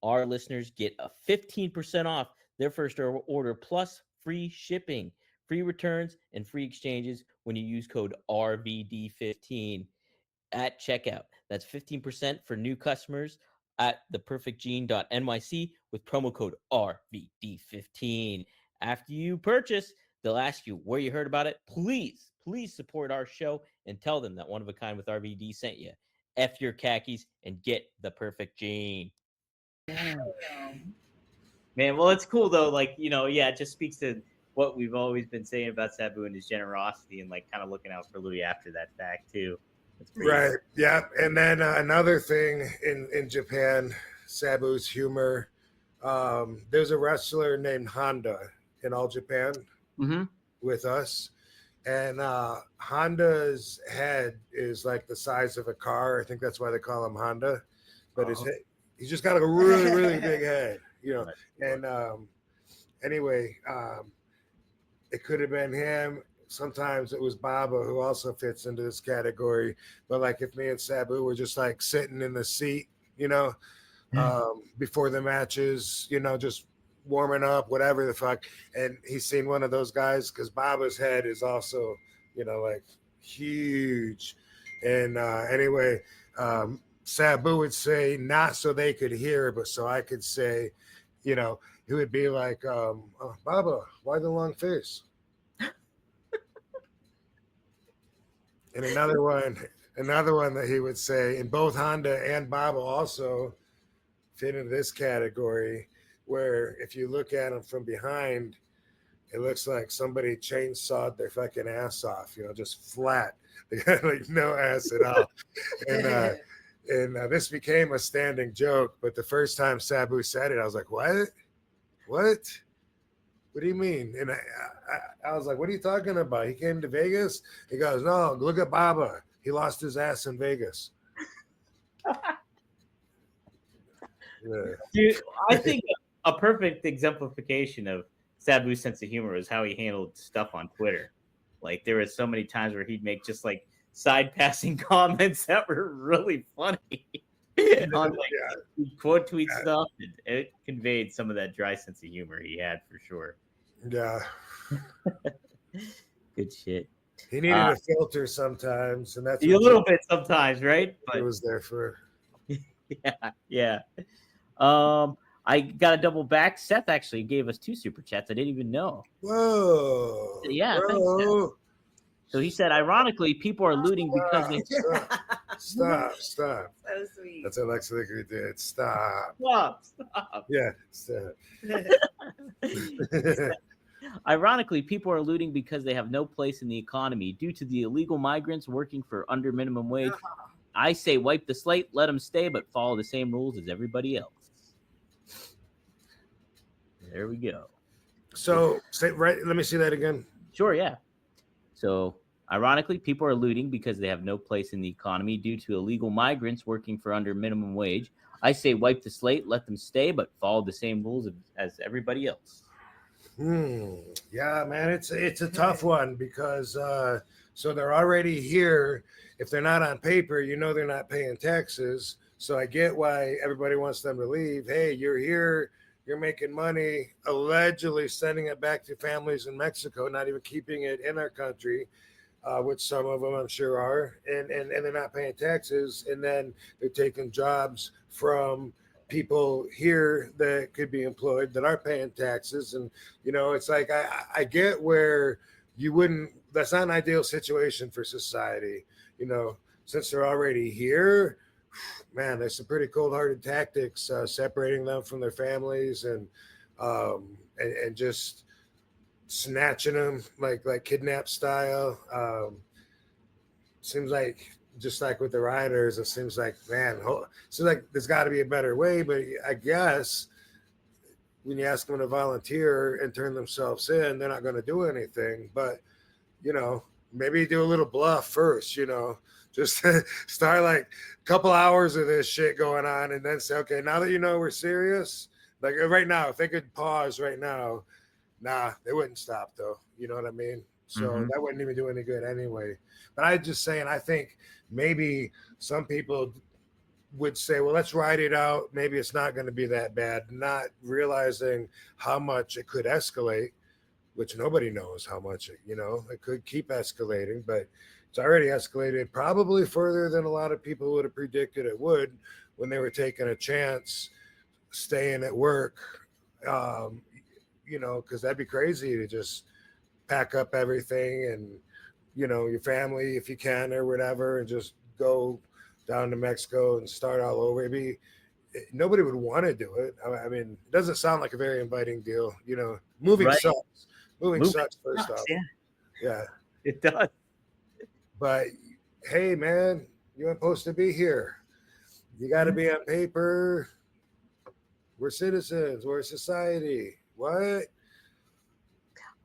Our listeners get a 15% off their first order plus free shipping, free returns, and free exchanges when you use code RVD15 at checkout. That's 15% for new customers at theperfectgene.nyc with promo code RVD15. After you purchase, they'll ask you where you heard about it. Please support our show and tell them that One of a Kind with RVD sent you. F your khakis and get the perfect gene. Man, well, it's cool though. Like, you know, yeah, it just speaks to what we've always been saying about Sabu and his generosity and like kind of looking out for Louis after that fact too. Right. Yeah. And then another thing in Japan, Sabu's humor. There's a wrestler named Honda in All Japan with us. And Honda's head is like the size of a car. I think that's why they call him Honda. But his head, he's just got a really, really big head, you know. And anyway, it could have been him. Sometimes it was Baba, who also fits into this category. But like if me and Sabu were just like sitting in the seat, you know, before the matches, you know, just warming up, whatever the fuck. And he's seen one of those guys because Baba's head is also, you know, like huge. And anyway, Sabu would say, not so they could hear, but so I could say, you know, he would be like, Baba, why the long face? And another one that he would say, and both Honda and Baba also fit into this category, where if you look at them from behind, it looks like somebody chainsawed their fucking ass off, you know, just flat. They got like no ass at all. And this became a standing joke, but the first time Sabu said it, I was like, what? What do you mean? And I was like, what are you talking about? He came to Vegas? He goes, no, look at Baba. He lost his ass in Vegas. Yeah. Dude, I think a perfect exemplification of Sabu's sense of humor is how he handled stuff on Twitter. Like there were so many times where he'd make just like side passing comments that were really funny on like quote tweet stuff. It conveyed some of that dry sense of humor he had for sure. Yeah. Good shit. He needed a filter sometimes, and that's a little bit sometimes, right? But it was there for. Yeah. I got to double back. Seth actually gave us 2 super chats. I didn't even know. Whoa. Yeah. Thanks, Seth. So he said, ironically, people are looting because they Stop. So sweet. That's what Lex Liquor did. Stop. Stop. Yeah, stop. Ironically, people are looting because they have no place in the economy due to the illegal migrants working for under minimum wage. I say wipe the slate, let them stay, but follow the same rules as everybody else. There we go. So, let me see that again. Sure, yeah. So, ironically, people are looting because they have no place in the economy due to illegal migrants working for under minimum wage. I say wipe the slate, let them stay, but follow the same rules as everybody else. Yeah, man, it's a tough one because so they're already here. If they're not on paper, they're not paying taxes. So I get why everybody wants them to leave. Hey, you're here, you're making money, allegedly sending it back to families in Mexico, not even keeping it in our country, which some of them I'm sure are, and they're not paying taxes, and then they're taking jobs from people here that could be employed that are paying taxes. And it's like I get where you wouldn't, that's not an ideal situation for society, since they're already here. Man, there's some pretty cold-hearted tactics, separating them from their families and just snatching them like kidnap style. Seems like, just like with the riders, it seems like, man, there's got to be a better way. But I guess when you ask them to volunteer and turn themselves in, they're not going to do anything. But, maybe do a little bluff first, just start like a couple hours of this shit going on and then say, okay, now that we're serious, like right now, if they could pause right now, nah, they wouldn't stop though. You know what I mean? So that wouldn't even do any good anyway. But I'm just saying, I think maybe some people would say, well, let's ride it out. Maybe it's not going to be that bad, not realizing how much it could escalate, which nobody knows how much, it could keep escalating, but it's already escalated probably further than a lot of people would have predicted it would when they were taking a chance staying at work, because that'd be crazy to just pack up everything and, your family, if you can, or whatever, and just go down to Mexico and start all over. Nobody would want to do it. I mean, it doesn't sound like a very inviting deal. Moving Right. sucks. Moving sucks first off. Yeah. It does. But hey, man, you're supposed to be here. You got to be on paper. We're citizens. We're a society. What?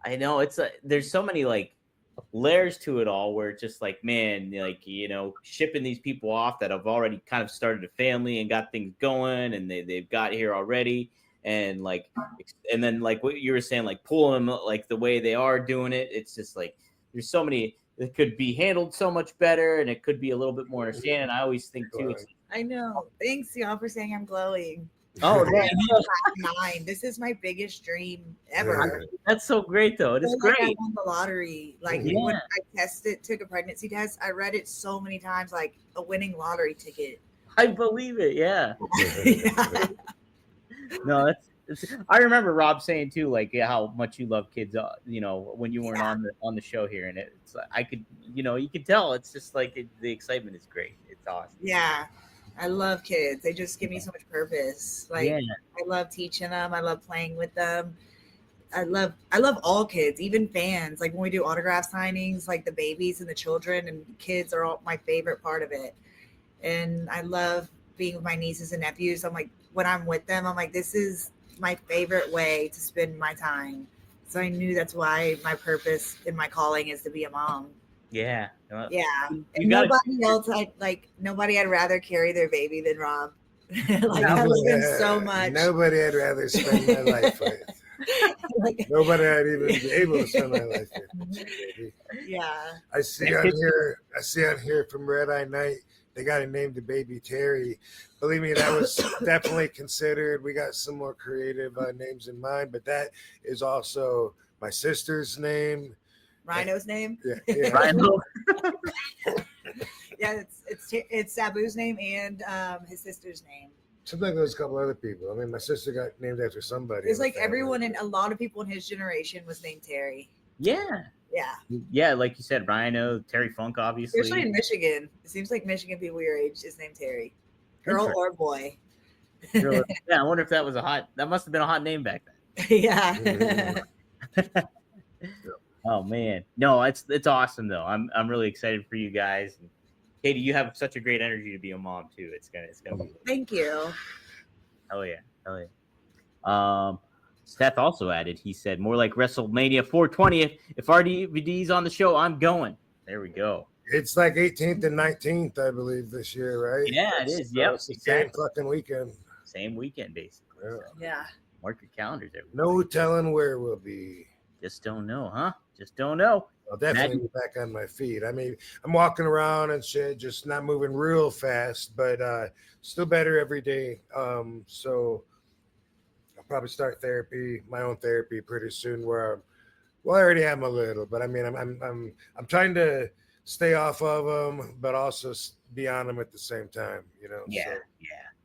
I know there's so many like layers to it all where it's just like, man, like, shipping these people off that have already kind of started a family and got things going and they've got here already. And then like what you were saying, like pulling them like the way they are doing it. It's just like, there's so many, it could be handled so much better and it could be a little bit more understanding. I always think too. I know. Thanks, y'all, for saying I'm glowing. Oh, yeah. 9. This is my biggest dream ever. That's so great though. It is great. I won the lottery. Like when I took a pregnancy test, I read it so many times, like a winning lottery ticket. I believe it. Yeah. Yeah. No, I remember Rob saying too, like how much you love kids. When you weren't on the show here, and it's I could, you could tell. It's just like the excitement is great. It's awesome. Yeah, I love kids. They just give me so much purpose. Like I love teaching them. I love playing with them. I love all kids, even fans. Like when we do autograph signings, like the babies and the children and kids are all my favorite part of it. And I love being with my nieces and nephews. I'm like, when I'm with them, I'm like, this is my favorite way to spend my time. So I knew that's why my purpose in my calling is to be a mom. Yeah. Yeah. And nobody I'd rather carry their baby than Rob. I love him so much. Nobody I'd rather spend my life with. Nobody I'd even be able to spend my life with. Yeah. I see on here from Red Eye Night, they got him named the baby Terry. Believe me, that was definitely considered. We got some more creative names in mind, but that is also my sister's name. Rhino's name? Yeah. Rhino. Yeah, it's Sabu's name and his sister's name. Sometimes there's a couple other people. I mean, my sister got named after somebody. It's like everyone and a lot of people in his generation was named Terry. Yeah. Yeah. Yeah, like you said, Rhino, Terry Funk, obviously. Especially in Michigan. It seems like Michigan people your age is named Terry. Girl Interesting. or boy. Really? Yeah, I wonder if that must have been a hot name back then. Yeah. Oh man, no, it's awesome though. I'm really excited for you guys. And Katie, you have such a great energy to be a mom too. It's gonna be Thank you. hell yeah. Seth also added. He said more like WrestleMania 420. If RVD's on the show, I'm going. There we go. It's like 18th and 19th, I believe, this year, right? Yeah, it is. Yep, It's the same fucking weekend. Same weekend, basically. Yeah. So Yeah. mark your calendars. Everybody. No telling where we'll be. Just don't know, huh? Just don't know. I'll definitely be back on my feet. I mean, I'm walking around and shit, just not moving real fast, but still better every day. So I'll probably start my own therapy pretty soon. I already am a little, but I mean, I'm trying to stay off of them, but also be on them at the same time. Yeah, So,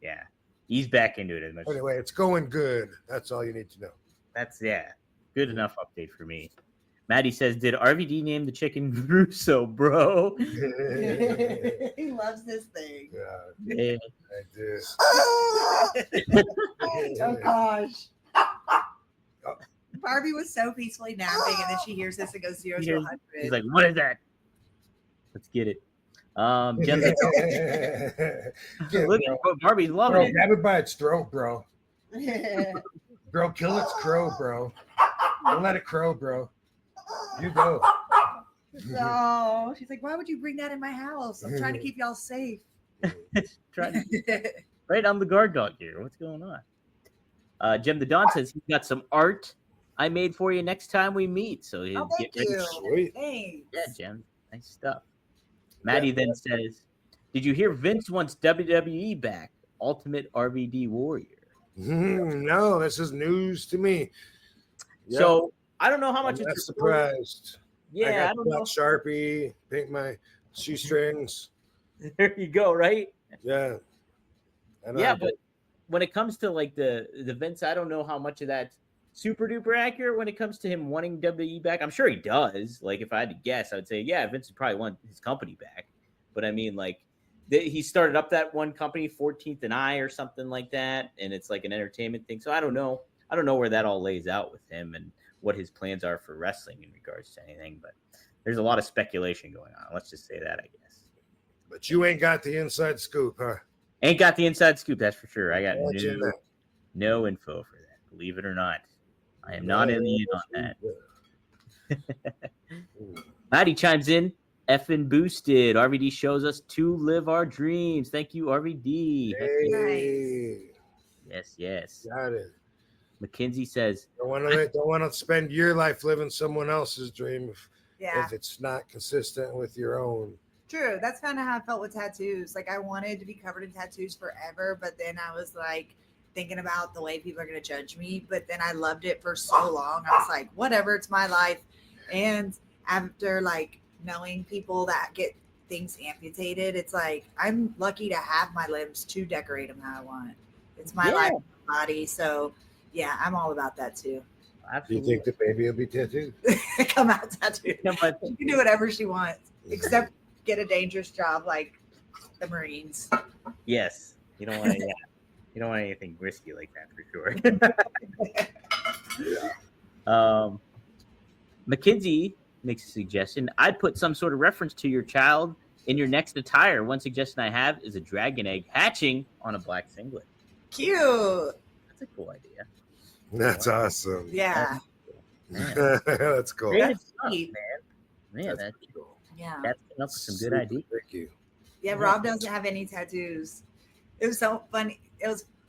yeah. Ease back into it as much. anyway, it's going good. That's all you need to know. That's good enough update for me. Maddie says, "Did RVD name the chicken Russo, bro?" He loves this thing. Yeah, I do. Oh gosh. Barbie was so peacefully napping, and then she hears this and goes 0 to 100. He's like, "What is that? Let's get it." Jen, look at Barbie's loving Bro, it. grab it by its throat, bro. Bro, kill its crow, bro. Don't let it crow, bro. You go. No, she's like, why would you bring that in my house? I'm trying to keep y'all safe. Right, I'm the guard dog here. What's going on? Jim the Don says he's got some art I made for you next time we meet. So Oh, thank get ready. you. Sweet. Thanks. Yeah, Jim. Nice stuff. Maddie then says, "Did you hear Vince wants WWE back? Ultimate RVD Warrior." No, this is news to me. Yeah. So I don't know how much I'm it's not surprised. Yeah, I got don't know. Sharpie, paint my shoestrings. There you go. Right. Yeah. Yeah, but when it comes to like the Vince, I don't know how much of that's super duper accurate when it comes to him wanting WWE back. I'm sure he does. Like if I had to guess, I would say yeah, Vince would probably want his company back. But I mean, like he started up that one company, 14th and I or something like that, and it's like an entertainment thing. So I don't know. I don't know where that all lays out with him and what his plans are for wrestling in regards to anything. But there's a lot of speculation going on. Let's just say that, I guess. But you ain't got the inside scoop, huh? Ain't got the inside scoop, that's for sure. I got Imagine no info for that. Believe it or not. I am not in the on that. Maddie chimes in. Effing boosted. RVD shows us to live our dreams. Thank you, RVD. Hey. Yes. Got it. Mackenzie says, Don't want to spend your life living someone else's dream Yeah. if it's not consistent with your own. True. That's kind of how I felt with tattoos. Like I wanted to be covered in tattoos forever, but then I was like thinking about the way people are going to judge me. But then I loved it for so long. I was like, whatever, it's my life. And after like knowing people that get things amputated, it's like I'm lucky to have my limbs to decorate them how I want. It's my life, my body. So yeah, I'm all about that too. Do you think the baby will be tattooed? Come out tattooed. She can do whatever she wants, except get a dangerous job like the Marines. Yes. You don't want you don't want anything risky like that for sure. Mackenzie makes a suggestion. I'd put some sort of reference to your child in your next attire. One suggestion I have is a dragon egg hatching on a black singlet. Cute. That's a cool idea. That's awesome. Yeah. That's cool. Creative stuff, Neat. man. That's cool. Yeah. That's coming up with some good ideas. Thank you. Yeah, Rob doesn't have any tattoos. It was so funny.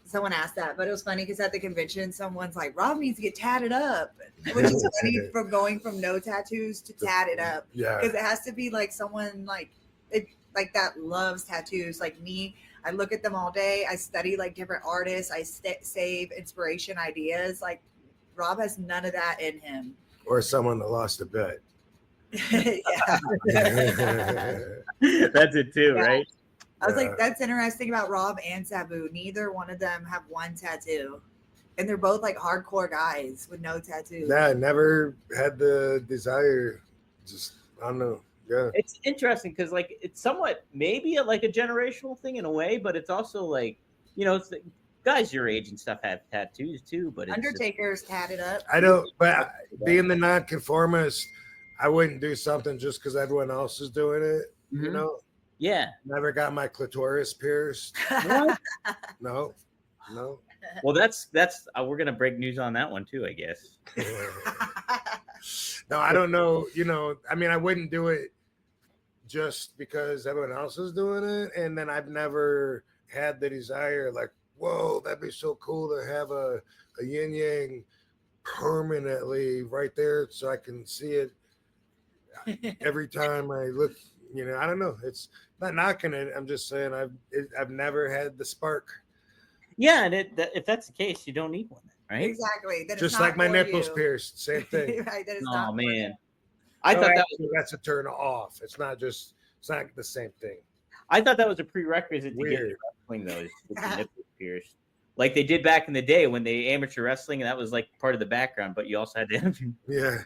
Someone asked that, but it was funny because at the convention, someone's like, Rob needs to get tatted up, which is funny from going from no tattoos to tatted up. Yeah. Because it has to be like someone like that loves tattoos. Like me, I look at them all day. I study like different artists. I save inspiration ideas. Like Rob has none of that in him. Or someone that lost a bet. Yeah. That's it too, Yeah. right? I was like, that's interesting about Rob and Sabu. Neither one of them have one tattoo. And they're both like hardcore guys with no tattoos. Yeah, I never had the desire. Just I don't know. Yeah. It's interesting because like it's somewhat maybe like a generational thing in a way, but it's also like it's guys your age and stuff have tattoos too. But it's Undertaker's tatted up. I don't, but being the nonconformist, I wouldn't do something just because everyone else is doing it. You know, yeah. never got my clitoris pierced. What? No. Well, that's we're gonna break news on that one too, I guess. No, I don't know. I mean, I wouldn't do it just because everyone else is doing it, and then I've never had the desire, like, whoa, that'd be so cool to have a yin yang permanently right there, so I can see it every time I look. I don't know. It's not knocking it. I'm just saying I've never had the spark. Yeah, and if that's the case, you don't need one, then, right? Exactly. That Just like my nipples pierced, same thing. Right. That is Oh not for man, you. I thought that actually, that's a turn off. It's not the same thing. I thought that was a prerequisite to get into wrestling, though, is to get your nipples pierced, like they did back in the day when they amateur wrestling, and that was like part of the background. But you also had to. Yeah.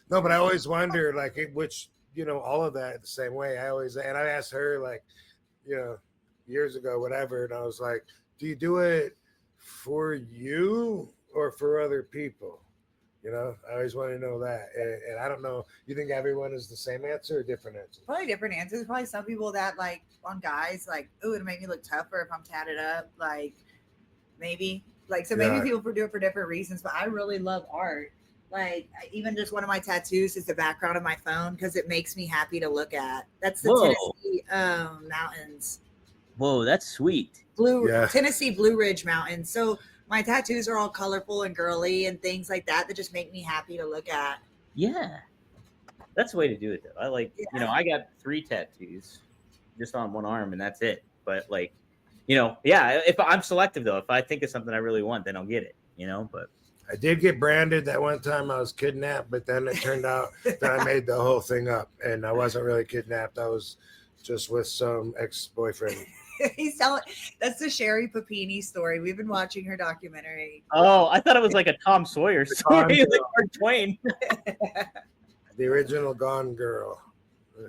No, but I always wonder, like, which all of that the same way. I asked her, like, years ago, whatever, and I was like, do you do it for you or for other people? I always want to know that, and I don't know. You think everyone is the same answer or different answer? Probably different answers. Probably some people that like on guys like, oh, it'll make me look tougher if I'm tatted up. Like maybe maybe people do it for different reasons. But I really love art. Like even just one of my tattoos is the background of my phone because it makes me happy to look at. That's the Tennessee mountains. Whoa, that's sweet. Tennessee Blue Ridge Mountains. So my tattoos are all colorful and girly and things like that just make me happy to look at. Yeah, that's the way to do it, though. I like, I got 3 tattoos just on one arm, and that's it. But like, if I'm selective though, if I think of something I really want, then I'll get it. But I did get branded that one time. I was kidnapped, but then it turned out that I made the whole thing up, and I wasn't really kidnapped. I was just with some ex-boyfriend. He's telling that's the Sherry Papini story. We've been watching her documentary. Oh, I thought it was like a Tom Sawyer story, like Mark Twain. The original Gone Girl.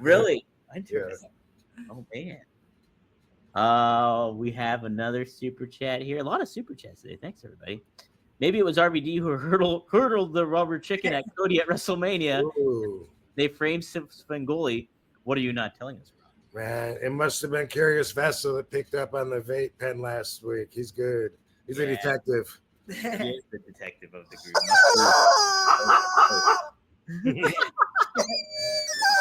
Really? Yeah. Oh man. We have another super chat here. A lot of super chats today. Thanks everybody. Maybe it was RVD who hurdled the rubber chicken at Cody at WrestleMania. Ooh. They framed Svengoli. What are you not telling us? Man, it must have been Curious Vessel that picked up on the vape pen last week. He's good. He's a detective. He is the detective of the group.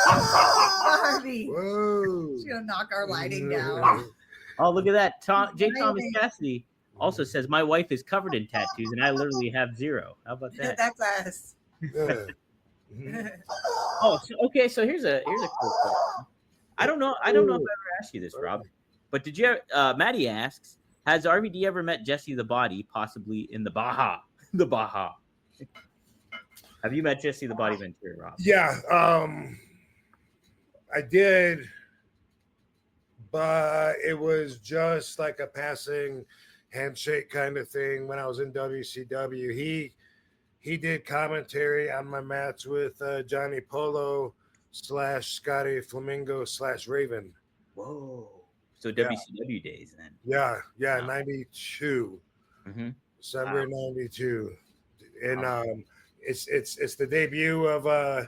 Harvey. Whoa. She's gonna knock our lighting down. Oh, look at that. J. Thomas Cassidy also says, my wife is covered in tattoos and I literally have 0. How about that? That's us. Yeah. Oh, okay. So here's a cool question. I don't know if I ever asked you this, Rob, but did you? Maddie asks, has RVD ever met Jesse the Body, possibly in the Baja? The Baja. Have you met Jesse the Body Ventura, Rob? Yeah, I did, but it was just like a passing handshake kind of thing when I was in WCW. He did commentary on my match with Johnny Polo / Scotty Flamingo / Raven. Whoa. So WCW days then. Yeah, Wow. 92. Mm-hmm. December 92. And it's the debut of I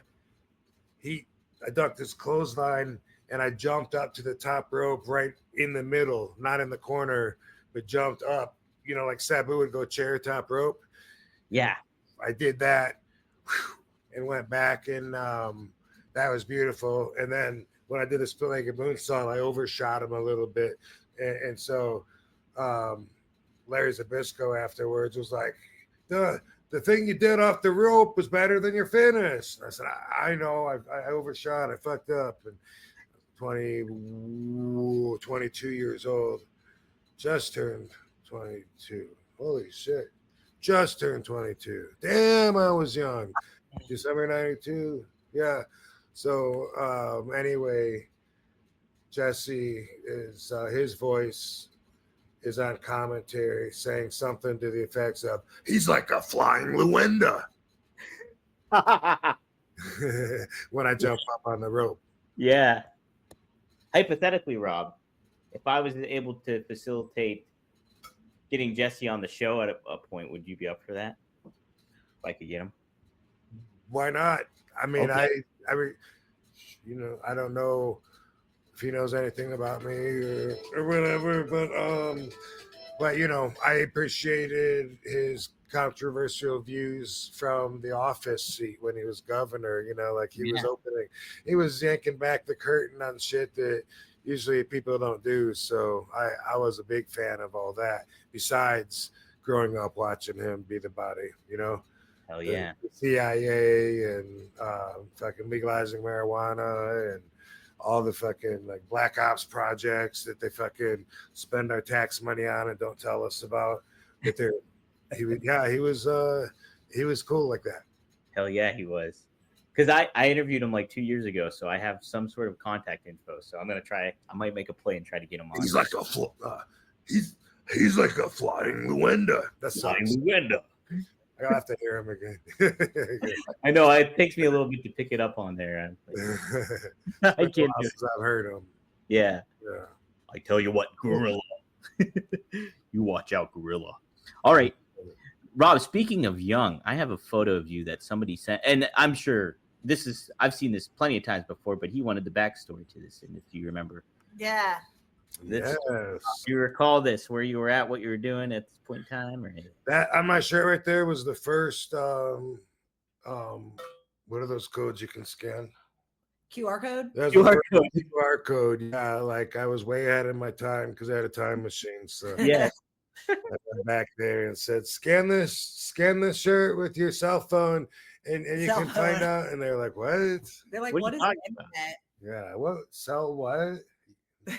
ducked his clothesline and I jumped up to the top rope right in the middle, not in the corner, but jumped up, like Sabu would go chair top rope. Yeah. I did that and went back, and that was beautiful. And then when I did the split-legged moonsault, I overshot him a little bit. And so Larry Zbyszko afterwards was like, the thing you did off the rope was better than your finish. I said, I know, I overshot, I fucked up. And 22 years old, just turned 22. Holy shit. Just turned 22. Damn, I was young. December 92. Yeah. So anyway, Jesse is his voice is on commentary saying something to the effects of, he's like a flying Luenda when I jump up on the rope. Yeah. Hypothetically, Rob, if I was able to facilitate getting Jesse on the show at a point, would you be up for that? If I could get him? Why not? I mean, Okay. I don't know if he knows anything about me or whatever, but I appreciated his controversial views from the office seat when he was governor. Like he was yanking back the curtain on shit that usually people don't do. So I was a big fan of all that. Besides growing up watching him be the body, Hell yeah. the CIA and fucking legalizing marijuana and all the fucking like black ops projects that they fucking spend our tax money on and don't tell us about. But he was cool like that. Hell yeah, he was. Because I interviewed him like 2 years ago, so I have some sort of contact info. So I'm gonna try. I might make a play and try to get him on. He's like he's like a flying Luenda. That's flying Luenda. I'll have to hear him again. I know it takes me a little bit to pick it up on there. I can't do it. I've heard him. Yeah. Yeah. I tell you what, Gorilla. You watch out, Gorilla. All right. Rob, speaking of young, I have a photo of you that somebody sent, and I'm sure I've seen this plenty of times before, but he wanted the backstory to this, and if you remember. Yeah. Yes. Do you recall this, where you were at, what you were doing at this point in time? Or that on my shirt right there was the first what are those codes you can scan? QR code? QR code. Yeah, like I was way ahead of my time because I had a time machine. So yeah. I went back there and said, scan this shirt with your cell phone and you can find out. And they're like, what? They're like, what is the internet? Yeah, what? Sell what?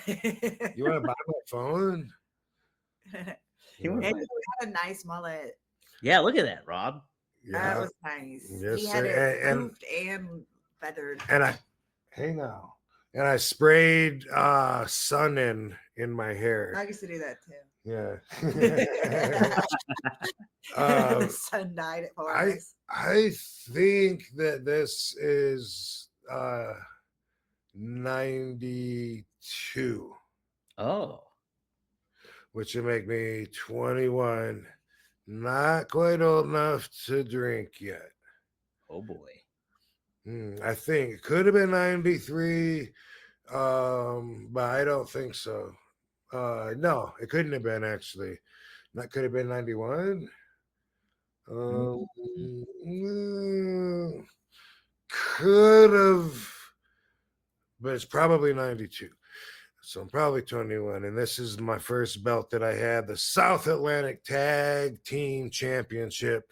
You want to buy my phone? He had a nice mullet. Yeah, look at that, Rob. Yeah. That was nice. Yes, he had it moved and feathered. And I sprayed sun in my hair. I used to do that too. Yeah. The sun died at 4 hours. I think that this is 92. Oh. Which would make me 21. Not quite old enough to drink yet. Oh boy. I think it could have been 93, but I don't think so. No, it couldn't have been actually. That could have been 91. Could have, but it's probably 92. So I'm probably 21. And this is my first belt that I had, the South Atlantic Tag Team Championship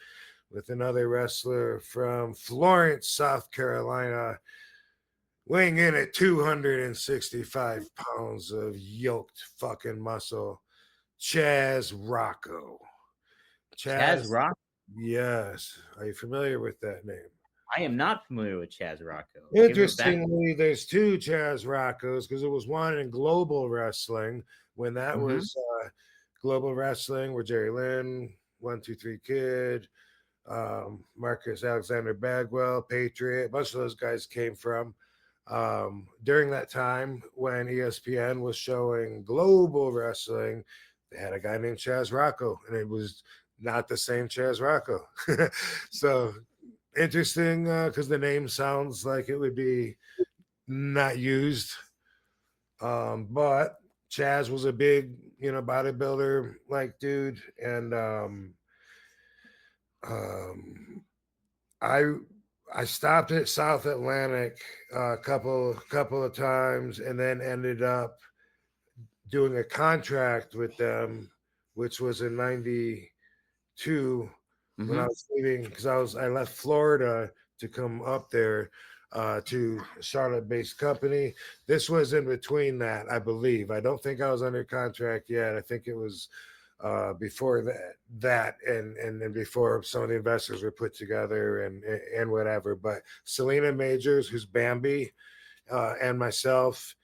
with another wrestler from Florence, South Carolina, weighing in at 265 pounds of yoked fucking muscle, Chaz Rocco. Chaz Rocco? Yes. Are you familiar with that name? I am not familiar with Chaz Rocco. Interestingly, there's two Chaz Roccos because there was one in Global Wrestling when that was Global Wrestling where Jerry Lynn, 1-2-3 Kid, Marcus Alexander Bagwell, Patriot, a bunch of those guys came from. During that time when ESPN was showing Global Wrestling, they had a guy named Chaz Rocco, and it was not the same Chaz Rocco. So interesting because the name sounds like it would be not used. But Chaz was a big, bodybuilder like dude. And I stopped at South Atlantic a couple of times and then ended up doing a contract with them, which was in 92 when I was leaving because I left Florida to come up there to a Charlotte-based company. This was in between that, I believe. I don't think I was under contract yet. I think it was before that and before some of the investors were put together and whatever. But Selena Majors, who's Bambi, and myself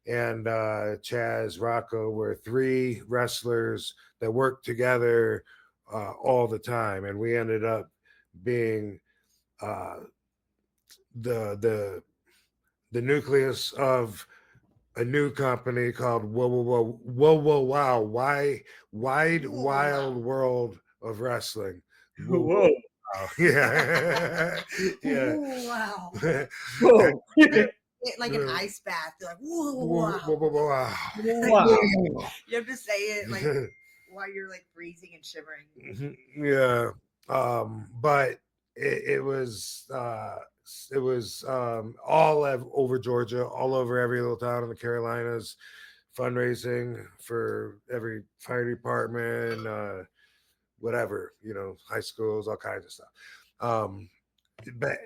and Chaz Rocco were three wrestlers that worked together all the time, and we ended up being the nucleus of a new company called Whoa Wow, Wide Wild World of Wrestling. Whoa. Wow. Yeah. Yeah. Ooh, wow. Whoa. Like an ice bath. You're like, whoa, Wow. wow. Wow. You have to say it like while you're like freezing and shivering. Yeah. But it was all over Georgia, all over every little town in the Carolinas, fundraising for every fire department, whatever, high schools, all kinds of stuff. But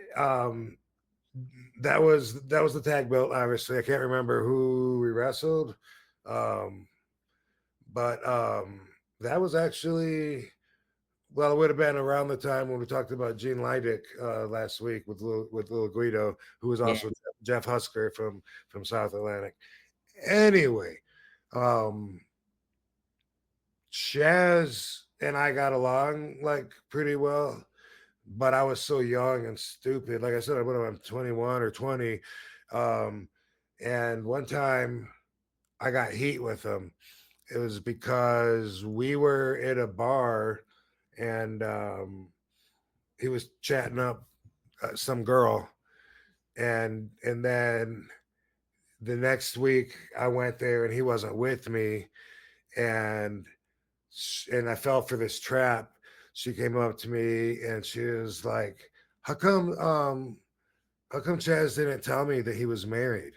that was the tag belt. Obviously, I can't remember who we wrestled, but that was actually. Well, it would have been around the time when we talked about Gene Leidick last week with little Guido, who was also Jeff Husker from South Atlantic. Anyway, Chaz and I got along like pretty well, but I was so young and stupid. Like I said, I would have been 21 or 20. And one time I got heat with him. It was because we were at a bar and he was chatting up some girl, and then the next week I went there and he wasn't with me, and I fell for this trap. She came up to me and she was like, how come Chaz didn't tell me that he was married?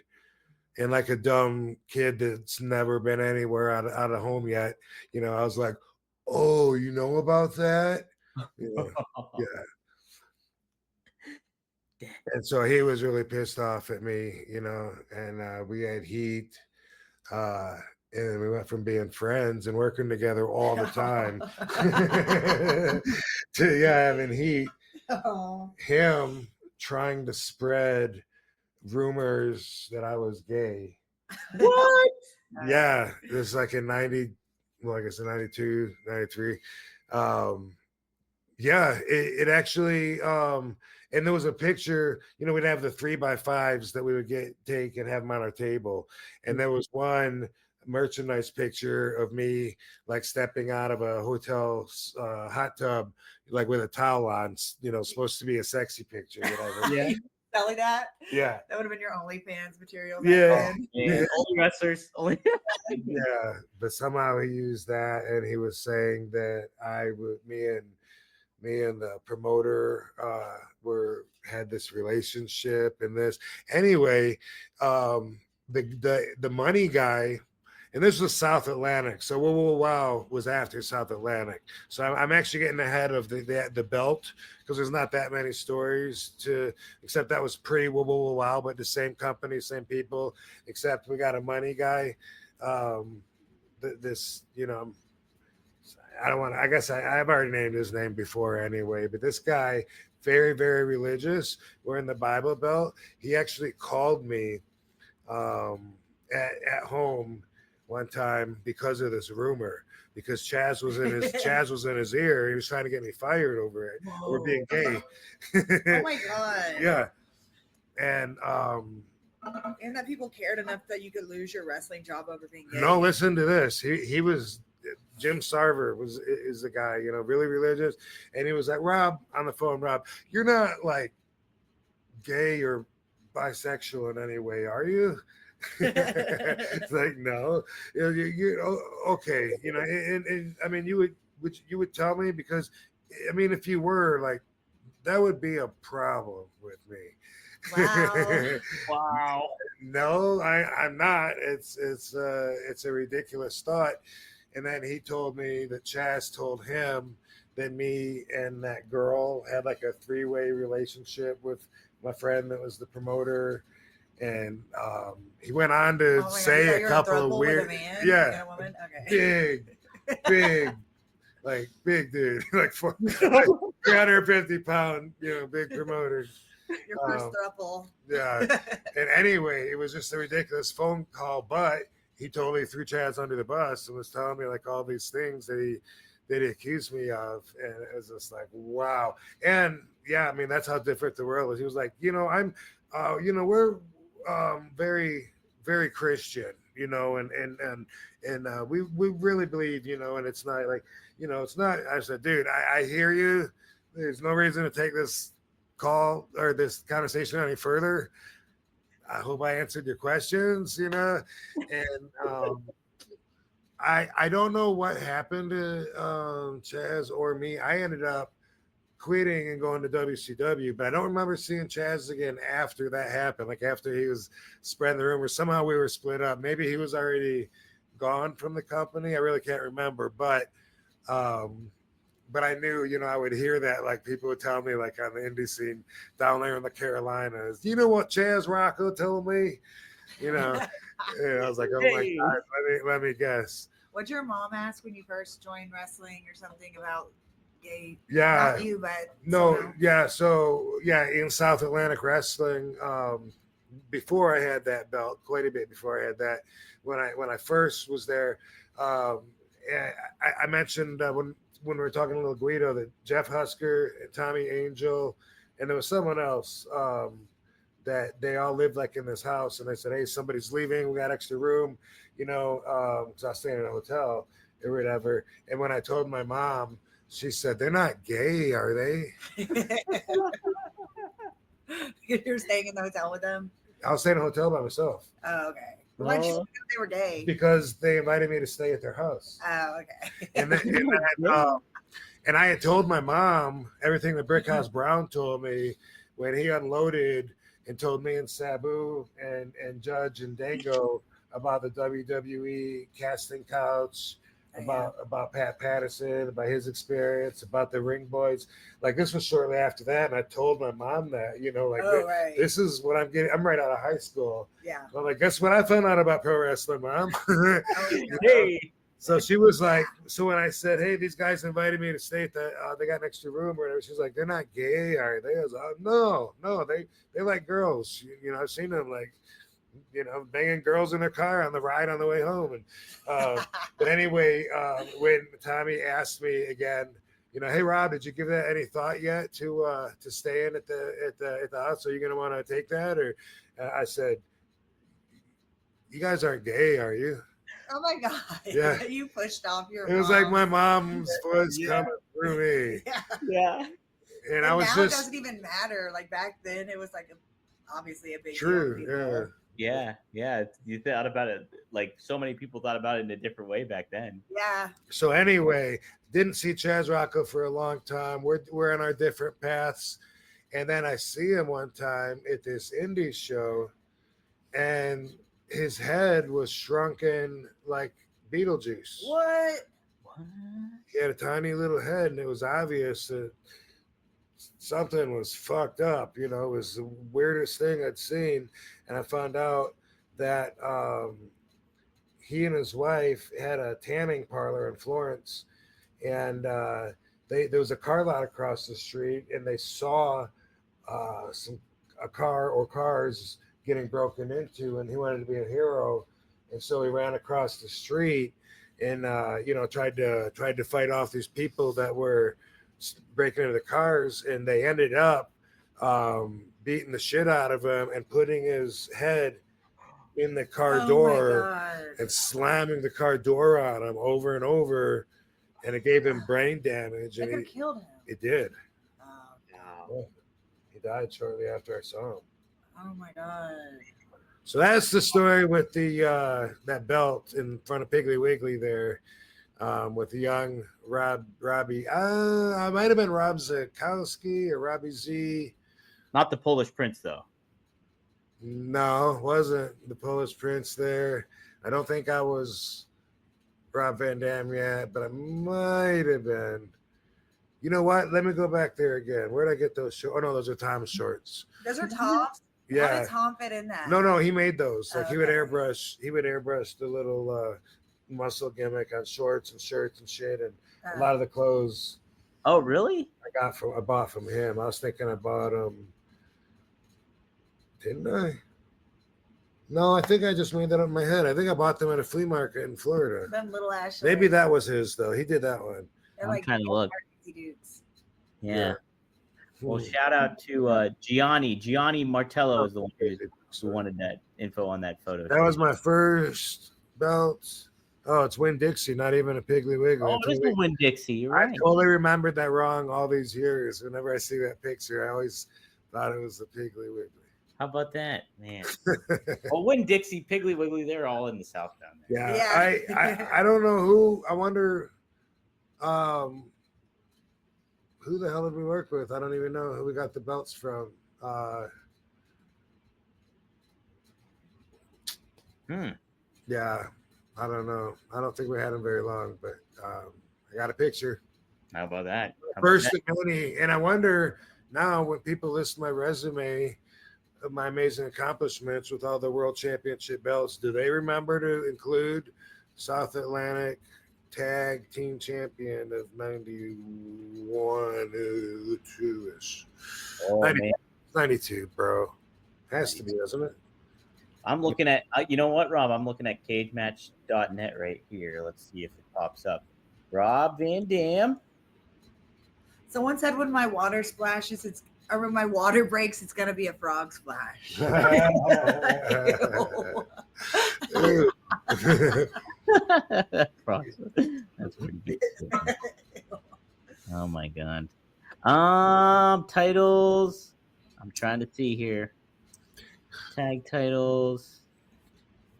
And like a dumb kid that's never been anywhere out of home yet, I was like, oh, you know about that? Yeah. And so he was really pissed off at me, and we had heat. And we went from being friends and working together all the time to having heat. Him trying to spread rumors that I was gay. What? Yeah, it was like in 90, well, I guess in 92, 93. Yeah, it actually, and there was a picture, we'd have the 3x5s that we would take and have them on our table. And there was one merchandise picture of me like stepping out of a hotel hot tub, like with a towel on, supposed to be a sexy picture, whatever. Yeah. Selling that? Yeah. That would have been your OnlyFans material. Yeah. Yeah. Only wrestlers. Only. Yeah. But somehow he used that, and he was saying that me and the promoter had this relationship and this. Anyway, the money guy, and this was South Atlantic. So Wow was after South Atlantic. So I'm actually getting ahead of the belt, because there's not that many stories except that was pre Wow, but the same company, same people, except we got a money guy. I don't want to, I guess I've already named his name before anyway, but this guy, very, very religious. We're in the Bible Belt. He actually called me at home one time because of this rumor, because Chaz was in his ear. He was trying to get me fired over it. Whoa. We're being gay. Oh my God. Yeah. And that people cared enough that you could lose your wrestling job over being gay. no, listen to this. He was Jim Sarver is the guy, really religious. And he was like, Rob, on the phone, Rob, you're not like gay or bisexual in any way, are you? It's like, no. You okay. And I mean, you would tell me, because I mean, if you were, like, that would be a problem with me. Wow. Wow. No, I'm not. It's a ridiculous thought. And then he told me that Chaz told him that me and that girl had like a 3-way relationship with my friend that was the promoter. And he went on to say a couple of weird, yeah, okay. big, like big dude, like 350 pound, big promoter. Your first throuple. Yeah. And anyway, it was just a ridiculous phone call, but he totally threw Chaz under the bus and was telling me like all these things that he accused me of. And it was just like, wow. And yeah, I mean, that's how different the world is. He was like, we're very, very Christian, and we really believe, and it's not like, it's not. I said, dude, I hear you. There's no reason to take this call or this conversation any further. I hope I answered your questions, and I don't know what happened to Chaz or me. I ended up quitting and going to WCW, but I don't remember seeing Chaz again after that happened. Like after he was spreading the rumors, somehow we were split up. Maybe he was already gone from the company. I really can't remember, but I knew, I would hear that, like people would tell me, like on the indie scene down there in the Carolinas, you know what Chaz Rocco told me, and I was like, oh my God, let me guess. What'd your mom ask when you first joined wrestling or something about gay? Yeah. Not you, but no, somehow. yeah. So yeah, in South Atlantic wrestling, before I had that belt, quite a bit before I had that, when I first was there, I mentioned when we were talking to Little Guido that Jeff Husker and Tommy Angel, and there was someone else that they all lived like in this house, and they said, hey, somebody's leaving, we got extra room, because I was staying in a hotel or whatever. And when I told my mom, she said, they're not gay, are they? You're staying in the hotel with them? I was staying in a hotel by myself. Oh, okay. Why'd you know they were gay? Because they invited me to stay at their house. Oh, okay. And I had told my mom everything that Brickhouse Brown told me when he unloaded and told me and Sabu and Judge and Dango about the WWE casting couch, about Pat Patterson, about his experience, about the Ring Boys. Like this was shortly after that, and I told my mom that, this is what I'm getting. I'm right out of high school. Yeah. I'm like, guess what I found out about pro wrestling, Mom? Hey. So she was like, so when I said, hey, these guys invited me to stay at they got an extra room or whatever, she was like, they're not gay, are they? I was like, no, they like girls. I've seen them like, banging girls in their car on the ride on the way home. And but anyway, when Tommy asked me again, hey Rob, did you give that any thought yet to staying at the house? Are you gonna want to take that? Or I said, you guys aren't gay, are you? Oh my God! Yeah, you pushed off your. It was like my mom's voice coming through me. Yeah. And I was now just. It doesn't even matter. Like back then, it was like obviously a big true. deal. Yeah. You thought about it like so many people thought about it in a different way back then. Yeah. So anyway, didn't see Chaz Rocco for a long time. We're on our different paths, and then I see him one time at this indie show, and his head was shrunken like Beetlejuice. What? He had a tiny little head, and it was obvious that something was fucked up. It was the weirdest thing I'd seen. And I found out that he and his wife had a tanning parlor in Florence, and there was a car lot across the street, and they saw a car or cars getting broken into, and he wanted to be a hero, and so he ran across the street and tried to fight off these people that were breaking into the cars, and they ended up beating the shit out of him and putting his head in the car door and slamming the car door on him over and over, and it gave him brain damage. It could have killed him. It did. Oh. Yeah. He died shortly after I saw him. Oh my God. So that's the story with the that belt in front of Piggly Wiggly there, with the young Robbie. I might have been Rob Zakowski or Robbie Z. Not the Polish Prince though. No, wasn't the Polish Prince there. I don't think I was Rob Van Dam yet, but I might have been. You know what? Let me go back there again. Where'd I get those shorts? Oh no, those are Tom's shorts. Those are tops. Yeah. How did Tom fit in that? No, he made those. Like he would okay. airbrush the little muscle gimmick on shorts and shirts and shit, and a lot of the clothes. Oh, really? I bought from him. I was thinking I bought them. Didn't I? No, I think I just made that up in my head. I think I bought them at a flea market in Florida. Them little ass. Maybe that was his though. He did that one. They're I'm trying to look. dudes. Yeah. Well, Hmm. shout out to Gianni. Gianni Martello is the one who wanted that info on that photo. That was my first belt. Oh, it's Win Dixie, not even a Piggly Wiggly. Oh, this will win Dixie. You're I right. totally remembered that wrong all these years. Whenever I see that picture, I always thought it was the Piggly Wiggly. How about that, man? Well, Win Dixie, Piggly Wiggly, they're all in the South down there. Yeah. I don't know who. I wonder who the hell did we work with? I don't even know who we got the belts from. Yeah, I don't know. I don't think we had them very long, but I got a picture. How about that? First of many, and I wonder now when people list my resume of my amazing accomplishments with all the world championship belts, do they remember to include South Atlantic tag team champion of 91, 2-ish? Oh, 92, bro. Has to be, doesn't it? I'm looking at, you know what, Rob? I'm looking at cagematch.net right here. Let's see if it pops up. Rob Van Dam. Someone said when my water splashes, or when my water breaks, it's gonna be a frog splash. That's pretty good. Oh my god. Titles. I'm trying to see here. Tag titles.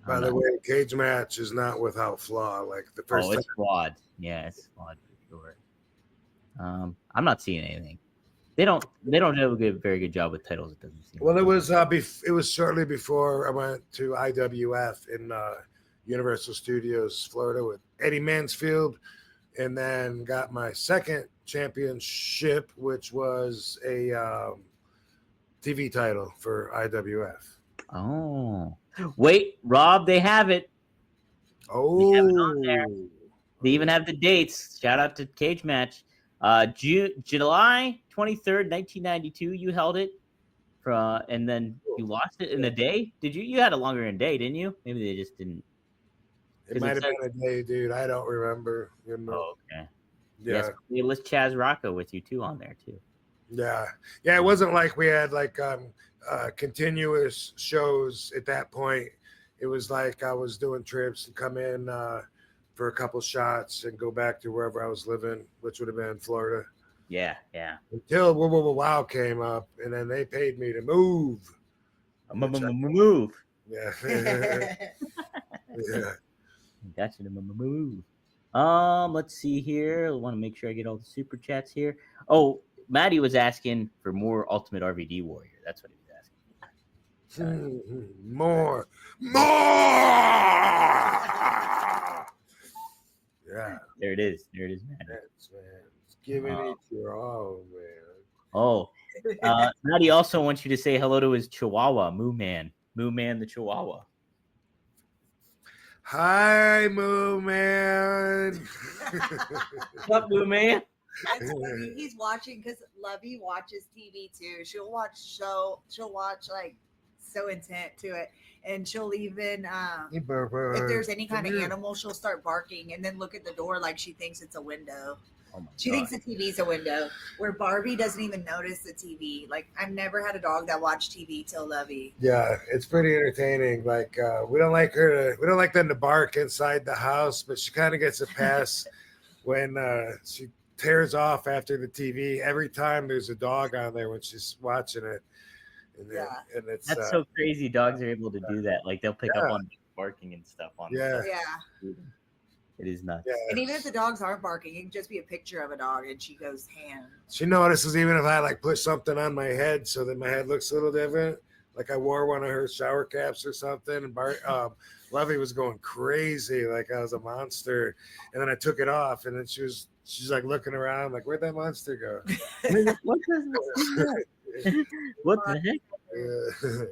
By the way, cage match is not without flaw. Like the first it's flawed. Yeah, it's flawed for sure. I'm not seeing anything. They don't do a very good job with titles. It doesn't seem. Well, it was shortly before I went to IWF in Universal Studios, Florida, with Eddie Mansfield, and then got my second championship, which was a TV title for IWF. Oh, wait, Rob, they have it. Oh, they have it on there. They even have the dates. Shout out to Cage Match. July 23rd, 1992. You held it, and then you lost it in a day. Did you? You had a longer in a day, didn't you? Maybe they just didn't. It might have been a day, dude. I don't remember. You know. Oh, okay. Yeah. Yes, we list Chaz Rocco with you too on there too. Yeah. It wasn't like we had like continuous shows at that point. It was like I was doing trips and come in for a couple shots and go back to wherever I was living, which would have been Florida. Yeah. Until Wow came up, and then they paid me to move. Move. Yeah. Yeah. Got you to move. Let's see here. I want to make sure I get all the super chats here. Oh, Maddie was asking for more Ultimate RVD Warrior. That's what he was asking. More. Yeah. There it is, Maddie. That's, man. It's giving it your all, man. Oh, Maddie also wants you to say hello to his Chihuahua, Moo Man the Chihuahua. Hi, Moo Man. What's up, Moo Man? He's watching because Lovey watches TV too. She'll watch like So Intent to it, and she'll even if there's any kind of animal, she'll start barking and then look at the door like she thinks it's a window. Oh my She God. thinks the TV's a window, where Barbie doesn't even notice the TV. Like, I've never had a dog that watched TV till Lovey. Yeah, it's pretty entertaining. Like we don't like them to bark inside the house, but she kind of gets a pass when she tears off after the TV every time there's a dog on there when she's watching it. And then, and it's That's so crazy. Dogs are able to do that. Like they'll pick up on barking and stuff on. Yeah. It is nuts. Yeah. And even if the dogs aren't barking, it can just be a picture of a dog, and she goes ham. She notices even if I like put something on my head so that my head looks a little different. Like I wore one of her shower caps or something, and Lovey was going crazy, like I was a monster. And then I took it off, and then she's like looking around, like where'd that monster go? What the heck? Yeah.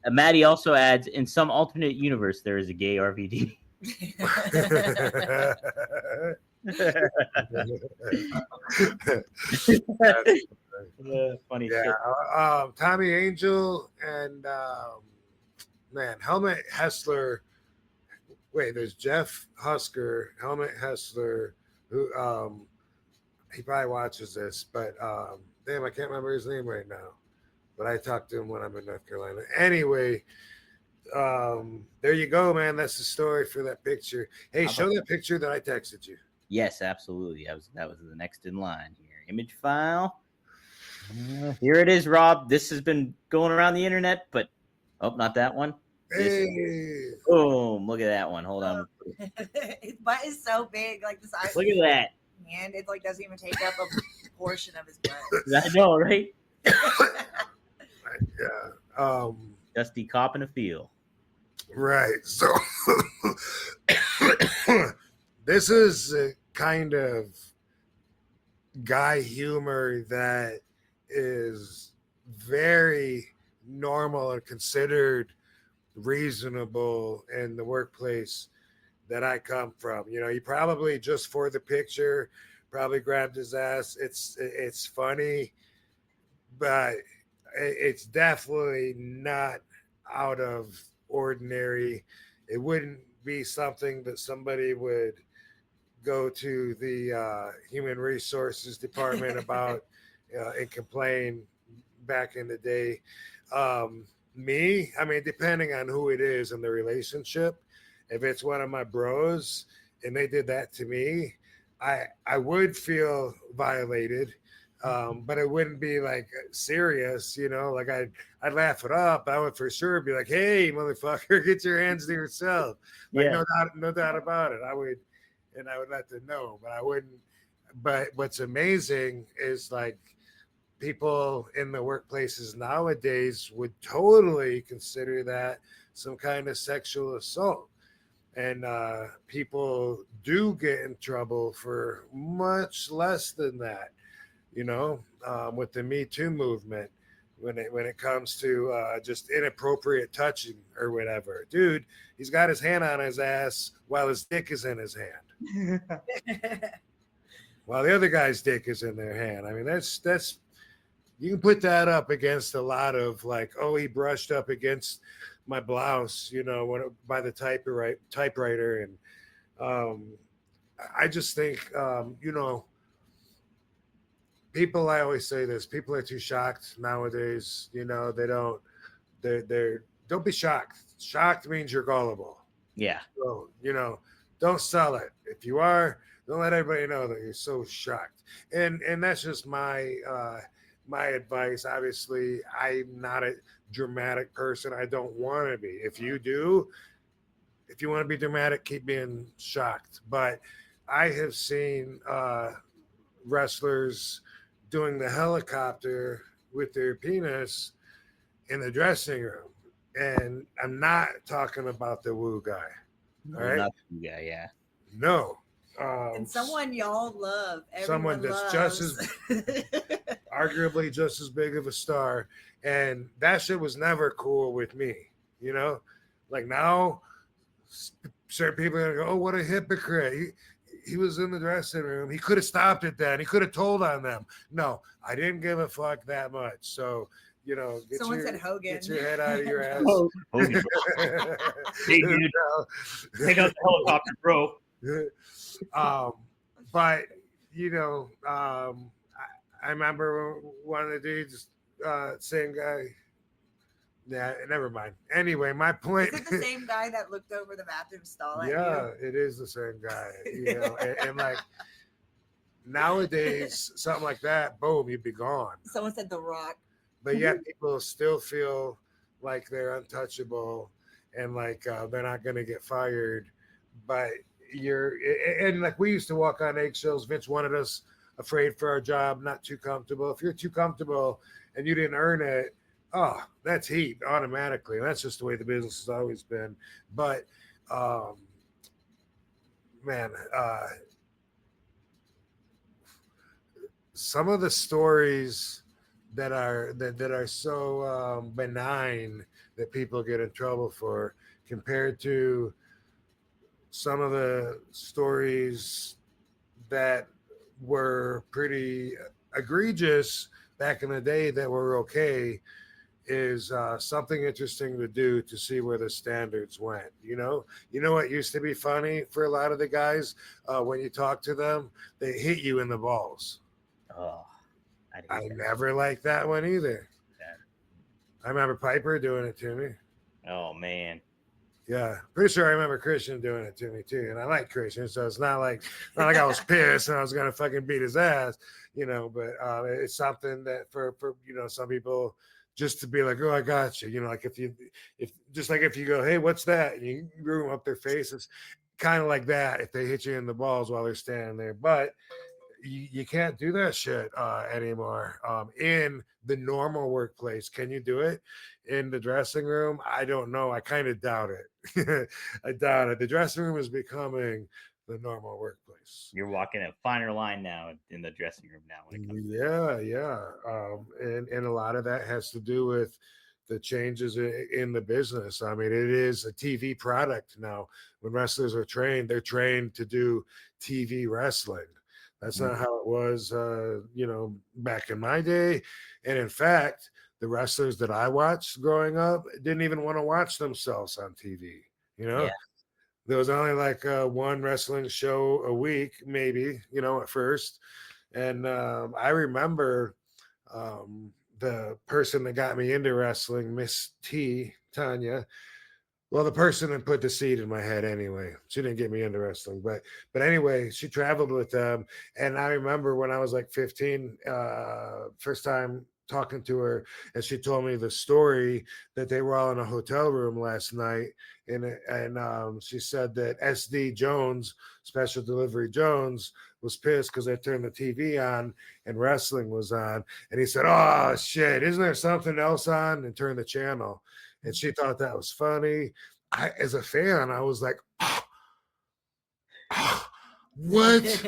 Maddie also adds, in some alternate universe, there is a gay RVD. Funny Yeah, shit. Tommy Angel and man, Helmut Hessler. Wait, there's Jeff Husker, Helmut Hessler, who he probably watches this, but damn, I can't remember his name right now. But I talked to him when I'm in North Carolina. Anyway, there you go, man. That's the story for that picture. Hey, show that picture that I texted you. Yes, absolutely. That was the next in line here. Image file. Here it is, Rob. This has been going around the internet, but not that one. Hey, Boom! Look at that one. Hold on. His butt is so big, like this. Look at that. And it like doesn't even take up a portion of his butt. I know, right? yeah. Dusty cop in a field. Right. So this is a kind of guy humor that is very normal and considered reasonable in the workplace that I come from. You know, he probably just for the picture probably grabbed his ass. It's funny, but it's definitely not out of ordinary. It wouldn't be something that somebody would go to the human resources department about and complain back in the day. Me, I mean, depending on who it is and the relationship, if it's one of my bros and they did that to me, I would feel violated. But it wouldn't be like serious, you know, like I'd laugh it up. I would for sure be like, hey, motherfucker, get your hands to yourself. Like, Yeah. no doubt about it. I would let them know, but I wouldn't. But what's amazing is like people in the workplaces nowadays would totally consider that some kind of sexual assault. And people do get in trouble for much less than that. You know, with the Me Too movement, when it comes to just inappropriate touching or whatever, dude, he's got his hand on his ass while his dick is in his hand, while the other guy's dick is in their hand. I mean, that's you can put that up against a lot of like, oh, he brushed up against my blouse, you know, by the typewriter, and I just think, you know. People, I always say this, people are too shocked nowadays. You know, they're don't be shocked. Shocked means you're gullible. Yeah. So, you know, don't sell it. If you are, don't let everybody know that you're so shocked. And that's just my advice. Obviously, I'm not a dramatic person. I don't want to be. If you want to be dramatic, keep being shocked. But I have seen wrestlers doing the helicopter with their penis in the dressing room. And I'm not talking about the woo guy. All right. Not you guy, yeah. No. And someone y'all love. Someone that's just as arguably just as big of a star. And that shit was never cool with me. You know? Like now, certain people are gonna go, oh, what a hypocrite. He was in the dressing room. He could have stopped it then. He could have told on them. No, I didn't give a fuck that much. So, you know, someone said Hogan. Get your head out of your ass. Hogan. Hey, dude. Take out the helicopter, bro. But, you know, I remember one of the dudes, same guy. Yeah, never mind. Anyway, my point. Is it the same guy that looked over the bathroom stall at you? Yeah, it is the same guy. You know, and like nowadays, something like that, boom, you'd be gone. Someone said The Rock. But yet people still feel like they're untouchable and like they're not going to get fired. But and like we used to walk on eggshells. Vince wanted us afraid for our job, not too comfortable. If you're too comfortable and you didn't earn it, oh, that's heat automatically. And that's just the way the business has always been. But, man, some of the stories that are so benign that people get in trouble for compared to some of the stories that were pretty egregious back in the day that were okay is something interesting to do to see where the standards went. You know what used to be funny for a lot of the guys when you talk to them, they hit you in the balls. Oh, I I never liked that one either. I remember Piper doing it to me. Oh man. Yeah, pretty sure I remember Christian doing it to me too, and I like Christian, so it's not like I was pissed and I was gonna fucking beat his ass, But it's something that for some people, just to be like, oh, I got you, like if you go, hey, what's that, and you room up their face, it's kind of like that if they hit you in the balls while they're standing there, but you can't do that shit anymore in the normal workplace. Can you do it in the dressing room? I don't know. I kind of doubt it. I doubt it. The dressing room is becoming the normal workplace. You're walking a finer line now in the dressing room now. When it comes and a lot of that has to do with the changes in the business. I mean, it is a TV product now. When wrestlers are trained, they're trained to do TV wrestling. That's not how it was, back in my day. And in fact, the wrestlers that I watched growing up didn't even want to watch themselves on TV. Yeah. There was only like one wrestling show a week, maybe, at first. And I remember the person that got me into wrestling, Miss T, Tanya. Well, the person that put the seed in my head anyway. She didn't get me into wrestling, but anyway, she traveled with them. And I remember when I was like 15, first time talking to her, and she told me the story that they were all in a hotel room last night. And she said that SD Jones, Special Delivery Jones, was pissed because I turned the TV on and wrestling was on. And he said, oh, shit, isn't there something else on? And turned the channel. And she thought that was funny. As a fan, I was like, what?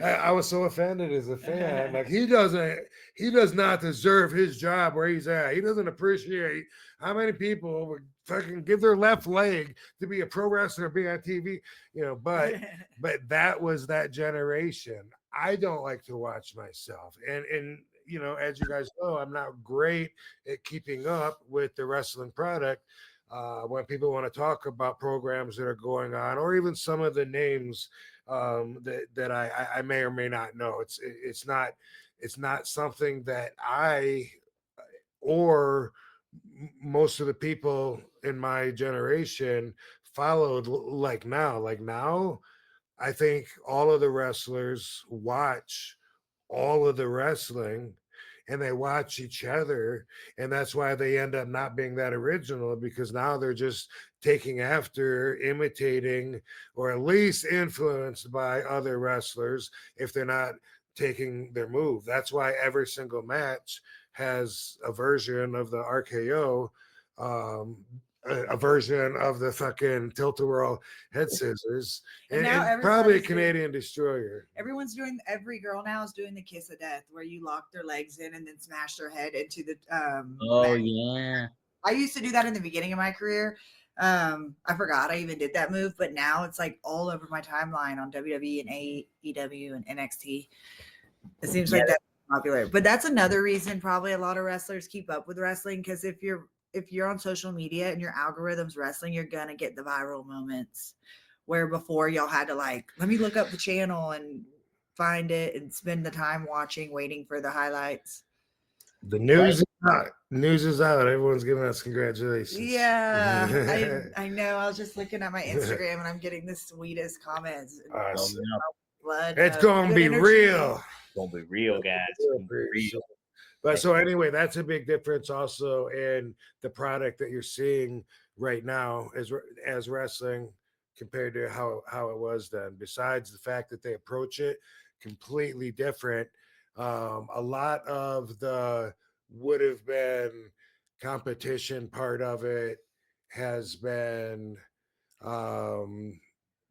I was so offended as a fan. Like he does not deserve his job where he's at. He doesn't appreciate how many people would fucking give their left leg to be a pro wrestler, be on TV, but that was that generation. I don't like to watch myself. And as you guys know, I'm not great at keeping up with the wrestling product. When people want to talk about programs that are going on, or even some of the names that I may or may not know, it's not something that I or most of the people in my generation followed like now. Like now, I think all of the wrestlers watch all of the wrestling and they watch each other, and that's why they end up not being that original, because now they're just taking after, imitating, or at least influenced by other wrestlers if they're not taking their move. That's why every single match has a version of the RKO, a version of the fucking tilt-a-whirl head scissors, and probably a Canadian destroyer. Every girl now is doing the kiss of death, where you lock their legs in and then smash their head into the yeah. I used to do that in the beginning of my career. I forgot I even did that move, but now it's like all over my timeline on WWE and AEW and NXT. It seems like that's popular. But that's another reason probably a lot of wrestlers keep up with wrestling, because if you're on social media and your algorithm's wrestling, you're gonna get the viral moments, where before y'all had to let me look up the channel and find it and spend the time watching, waiting for the highlights. The news is out. News is out. Everyone's giving us congratulations. Yeah, I know. I was just looking at my Instagram and I'm getting the sweetest comments. Awesome. Blood. It's gonna be real. It's gonna be real, guys. Real. But so anyway, that's a big difference also in the product that you're seeing right now as wrestling compared to how it was then. Besides the fact that they approach it completely different, a lot of the would have been competition part of it has been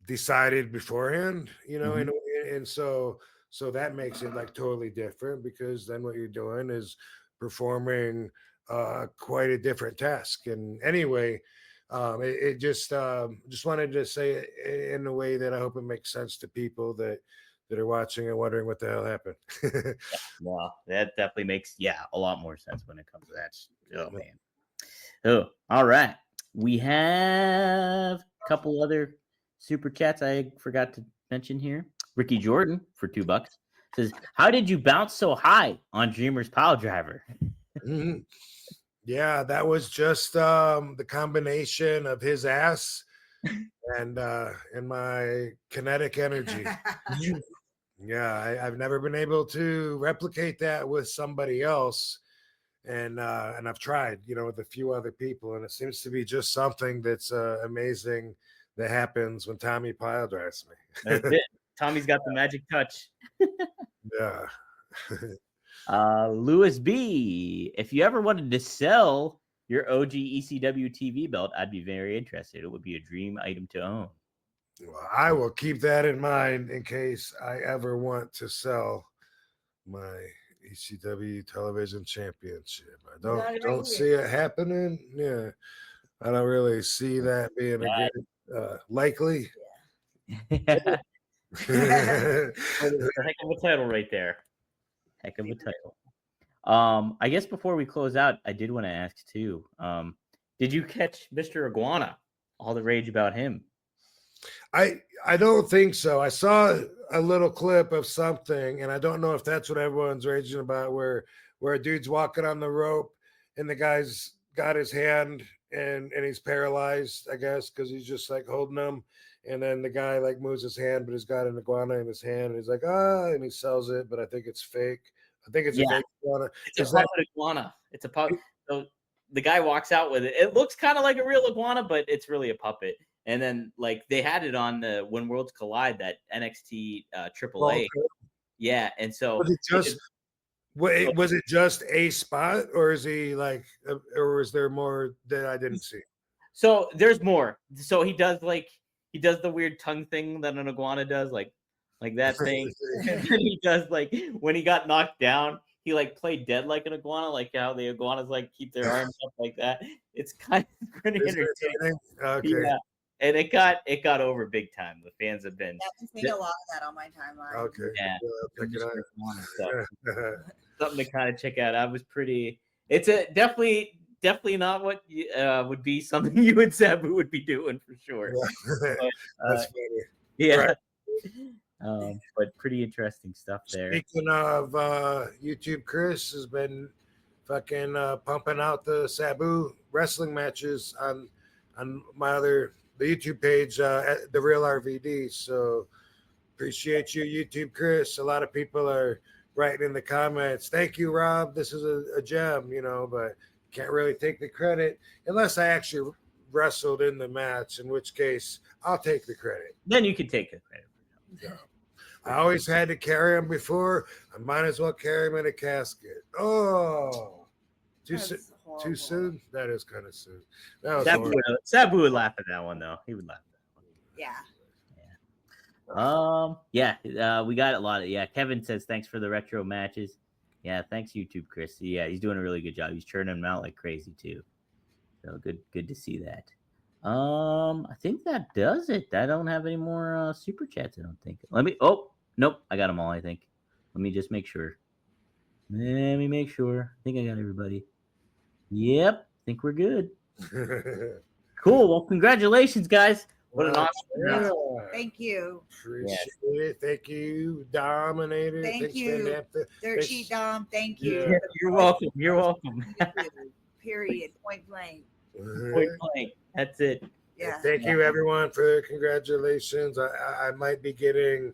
decided beforehand, and so that makes it totally different, because then what you're doing is performing quite a different task. And anyway, it just wanted to say it in a way that I hope it makes sense to people that that are watching and wondering what the hell happened. Well, that definitely makes a lot more sense when it comes to that. Oh man. Oh, all right. We have a couple other super chats I forgot to mention here. Ricky Jordan for $2 says, "How did you bounce so high on Dreamer's Pile Driver?" Mhm. Yeah, that was just the combination of his ass and my kinetic energy. Yeah, I've never been able to replicate that with somebody else, and I've tried, with a few other people, and it seems to be just something that's amazing that happens when Tommy pile drives me. That's it. Tommy's got the magic touch. Yeah. Louis B, if you ever wanted to sell your OG ECW TV belt, I'd be very interested. It would be a dream item to own. Well, I will keep that in mind in case I ever want to sell my ECW television championship. I don't see it happening. Yeah. I don't really see that being a good likely. Yeah. It's a heck of a title right there. Heck of a title. I guess before we close out, I did want to ask too. Did you catch Mr. Iguana? All the rage about him. I don't think so. I saw a little clip of something, and I don't know if that's what everyone's raging about, where a dude's walking on the rope and the guy's got his hand and he's paralyzed, I guess, because he's just like holding him. And then the guy like moves his hand, but he's got an iguana in his hand, and he's like, and he sells it, but I think it's fake. I think it's a fake iguana. It's a puppet iguana. It's a puppet. So the guy walks out with it. It looks kind of like a real iguana, but it's really a puppet. And then like they had it on the When Worlds Collide, that NXT AAA. Yeah, and so was it just a spot, or is he like, or is there more that I didn't see? So there's more. So he does the weird tongue thing that an iguana does, like that thing. And then he does like when he got knocked down, he like played dead like an iguana, like how the iguanas like keep their arms up like that. It's kind of pretty entertaining. Okay. Yeah. And it got over big time. The fans have been. I've seen a lot of that on my timeline. Okay. Yeah. So, something to kind of check out. I was pretty. It's a definitely not what would be something you and Sabu would be doing for sure. But, that's funny. Yeah. Right. But pretty interesting stuff there. Speaking of YouTube, Chris has been fucking pumping out the Sabu wrestling matches on the YouTube page, The Real RVD. So appreciate you, YouTube Chris. A lot of people are writing in the comments, "Thank you, Rob. This is a gem," but can't really take the credit unless I actually wrestled in the match, in which case I'll take the credit. Then you can take the credit. Yeah. I always had to carry him before. I might as well carry him in a casket. Oh, too soon? That is kind of soon. Sabu would laugh at that one, though. He would laugh at that one. Yeah. We got a lot of Kevin says thanks for the retro matches. Yeah, thanks YouTube, Chris. Yeah, he's doing a really good job. He's churning them out like crazy too. So good to see that. I think that does it. I don't have any more super chats. I don't think. Nope, I got them all. I think. Let me just make sure. Let me make sure. I think I got everybody. Yep, I think we're good. Cool. Well, congratulations, guys. What an awesome Thank you. Appreciate it. Thank you, Dominator. Thank you. Dirt Sheet Dom. Thank you. Yeah, you're welcome. You're welcome. Period. Point blank. Point blank. That's it. Yeah. Thank you, everyone, for the congratulations. I might be getting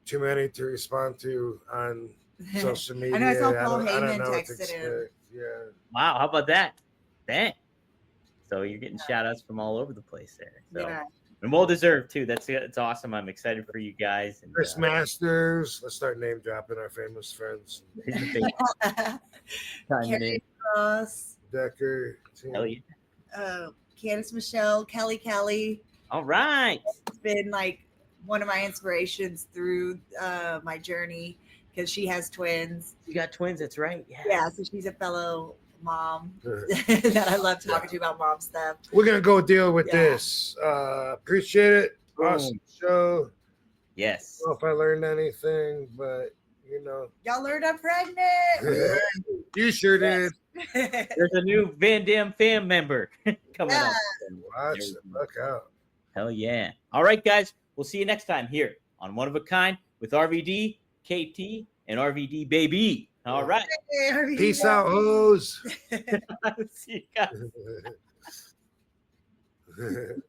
too many to respond to on social media. I know I saw Paul Heyman texted him. Yeah. Wow, how about that? Dang. So you're getting shout outs from all over the place there. So. Yeah. And well deserved too. It's awesome. I'm excited for you guys. And, Chris Masters. Let's start name dropping our famous friends. Carrie Cross. Decker. Hell yeah. Candice Michelle. Kelly. All right. It's been like one of my inspirations through my journey because she has twins. You got twins. That's right. Yeah. So she's a fellow mom that I love talking to about mom stuff. We're gonna go deal with this. Appreciate it. Awesome show. Yes. I don't know if I learned anything, but Y'all learned I'm pregnant. you sure did. There's a new Van Dam fam member coming Yeah. up. Watch it. Look out. Hell yeah. All right, guys. We'll see you next time here on One of a Kind with RVD, KT, and RVD Baby. All right. Peace out, hoes. See you guys.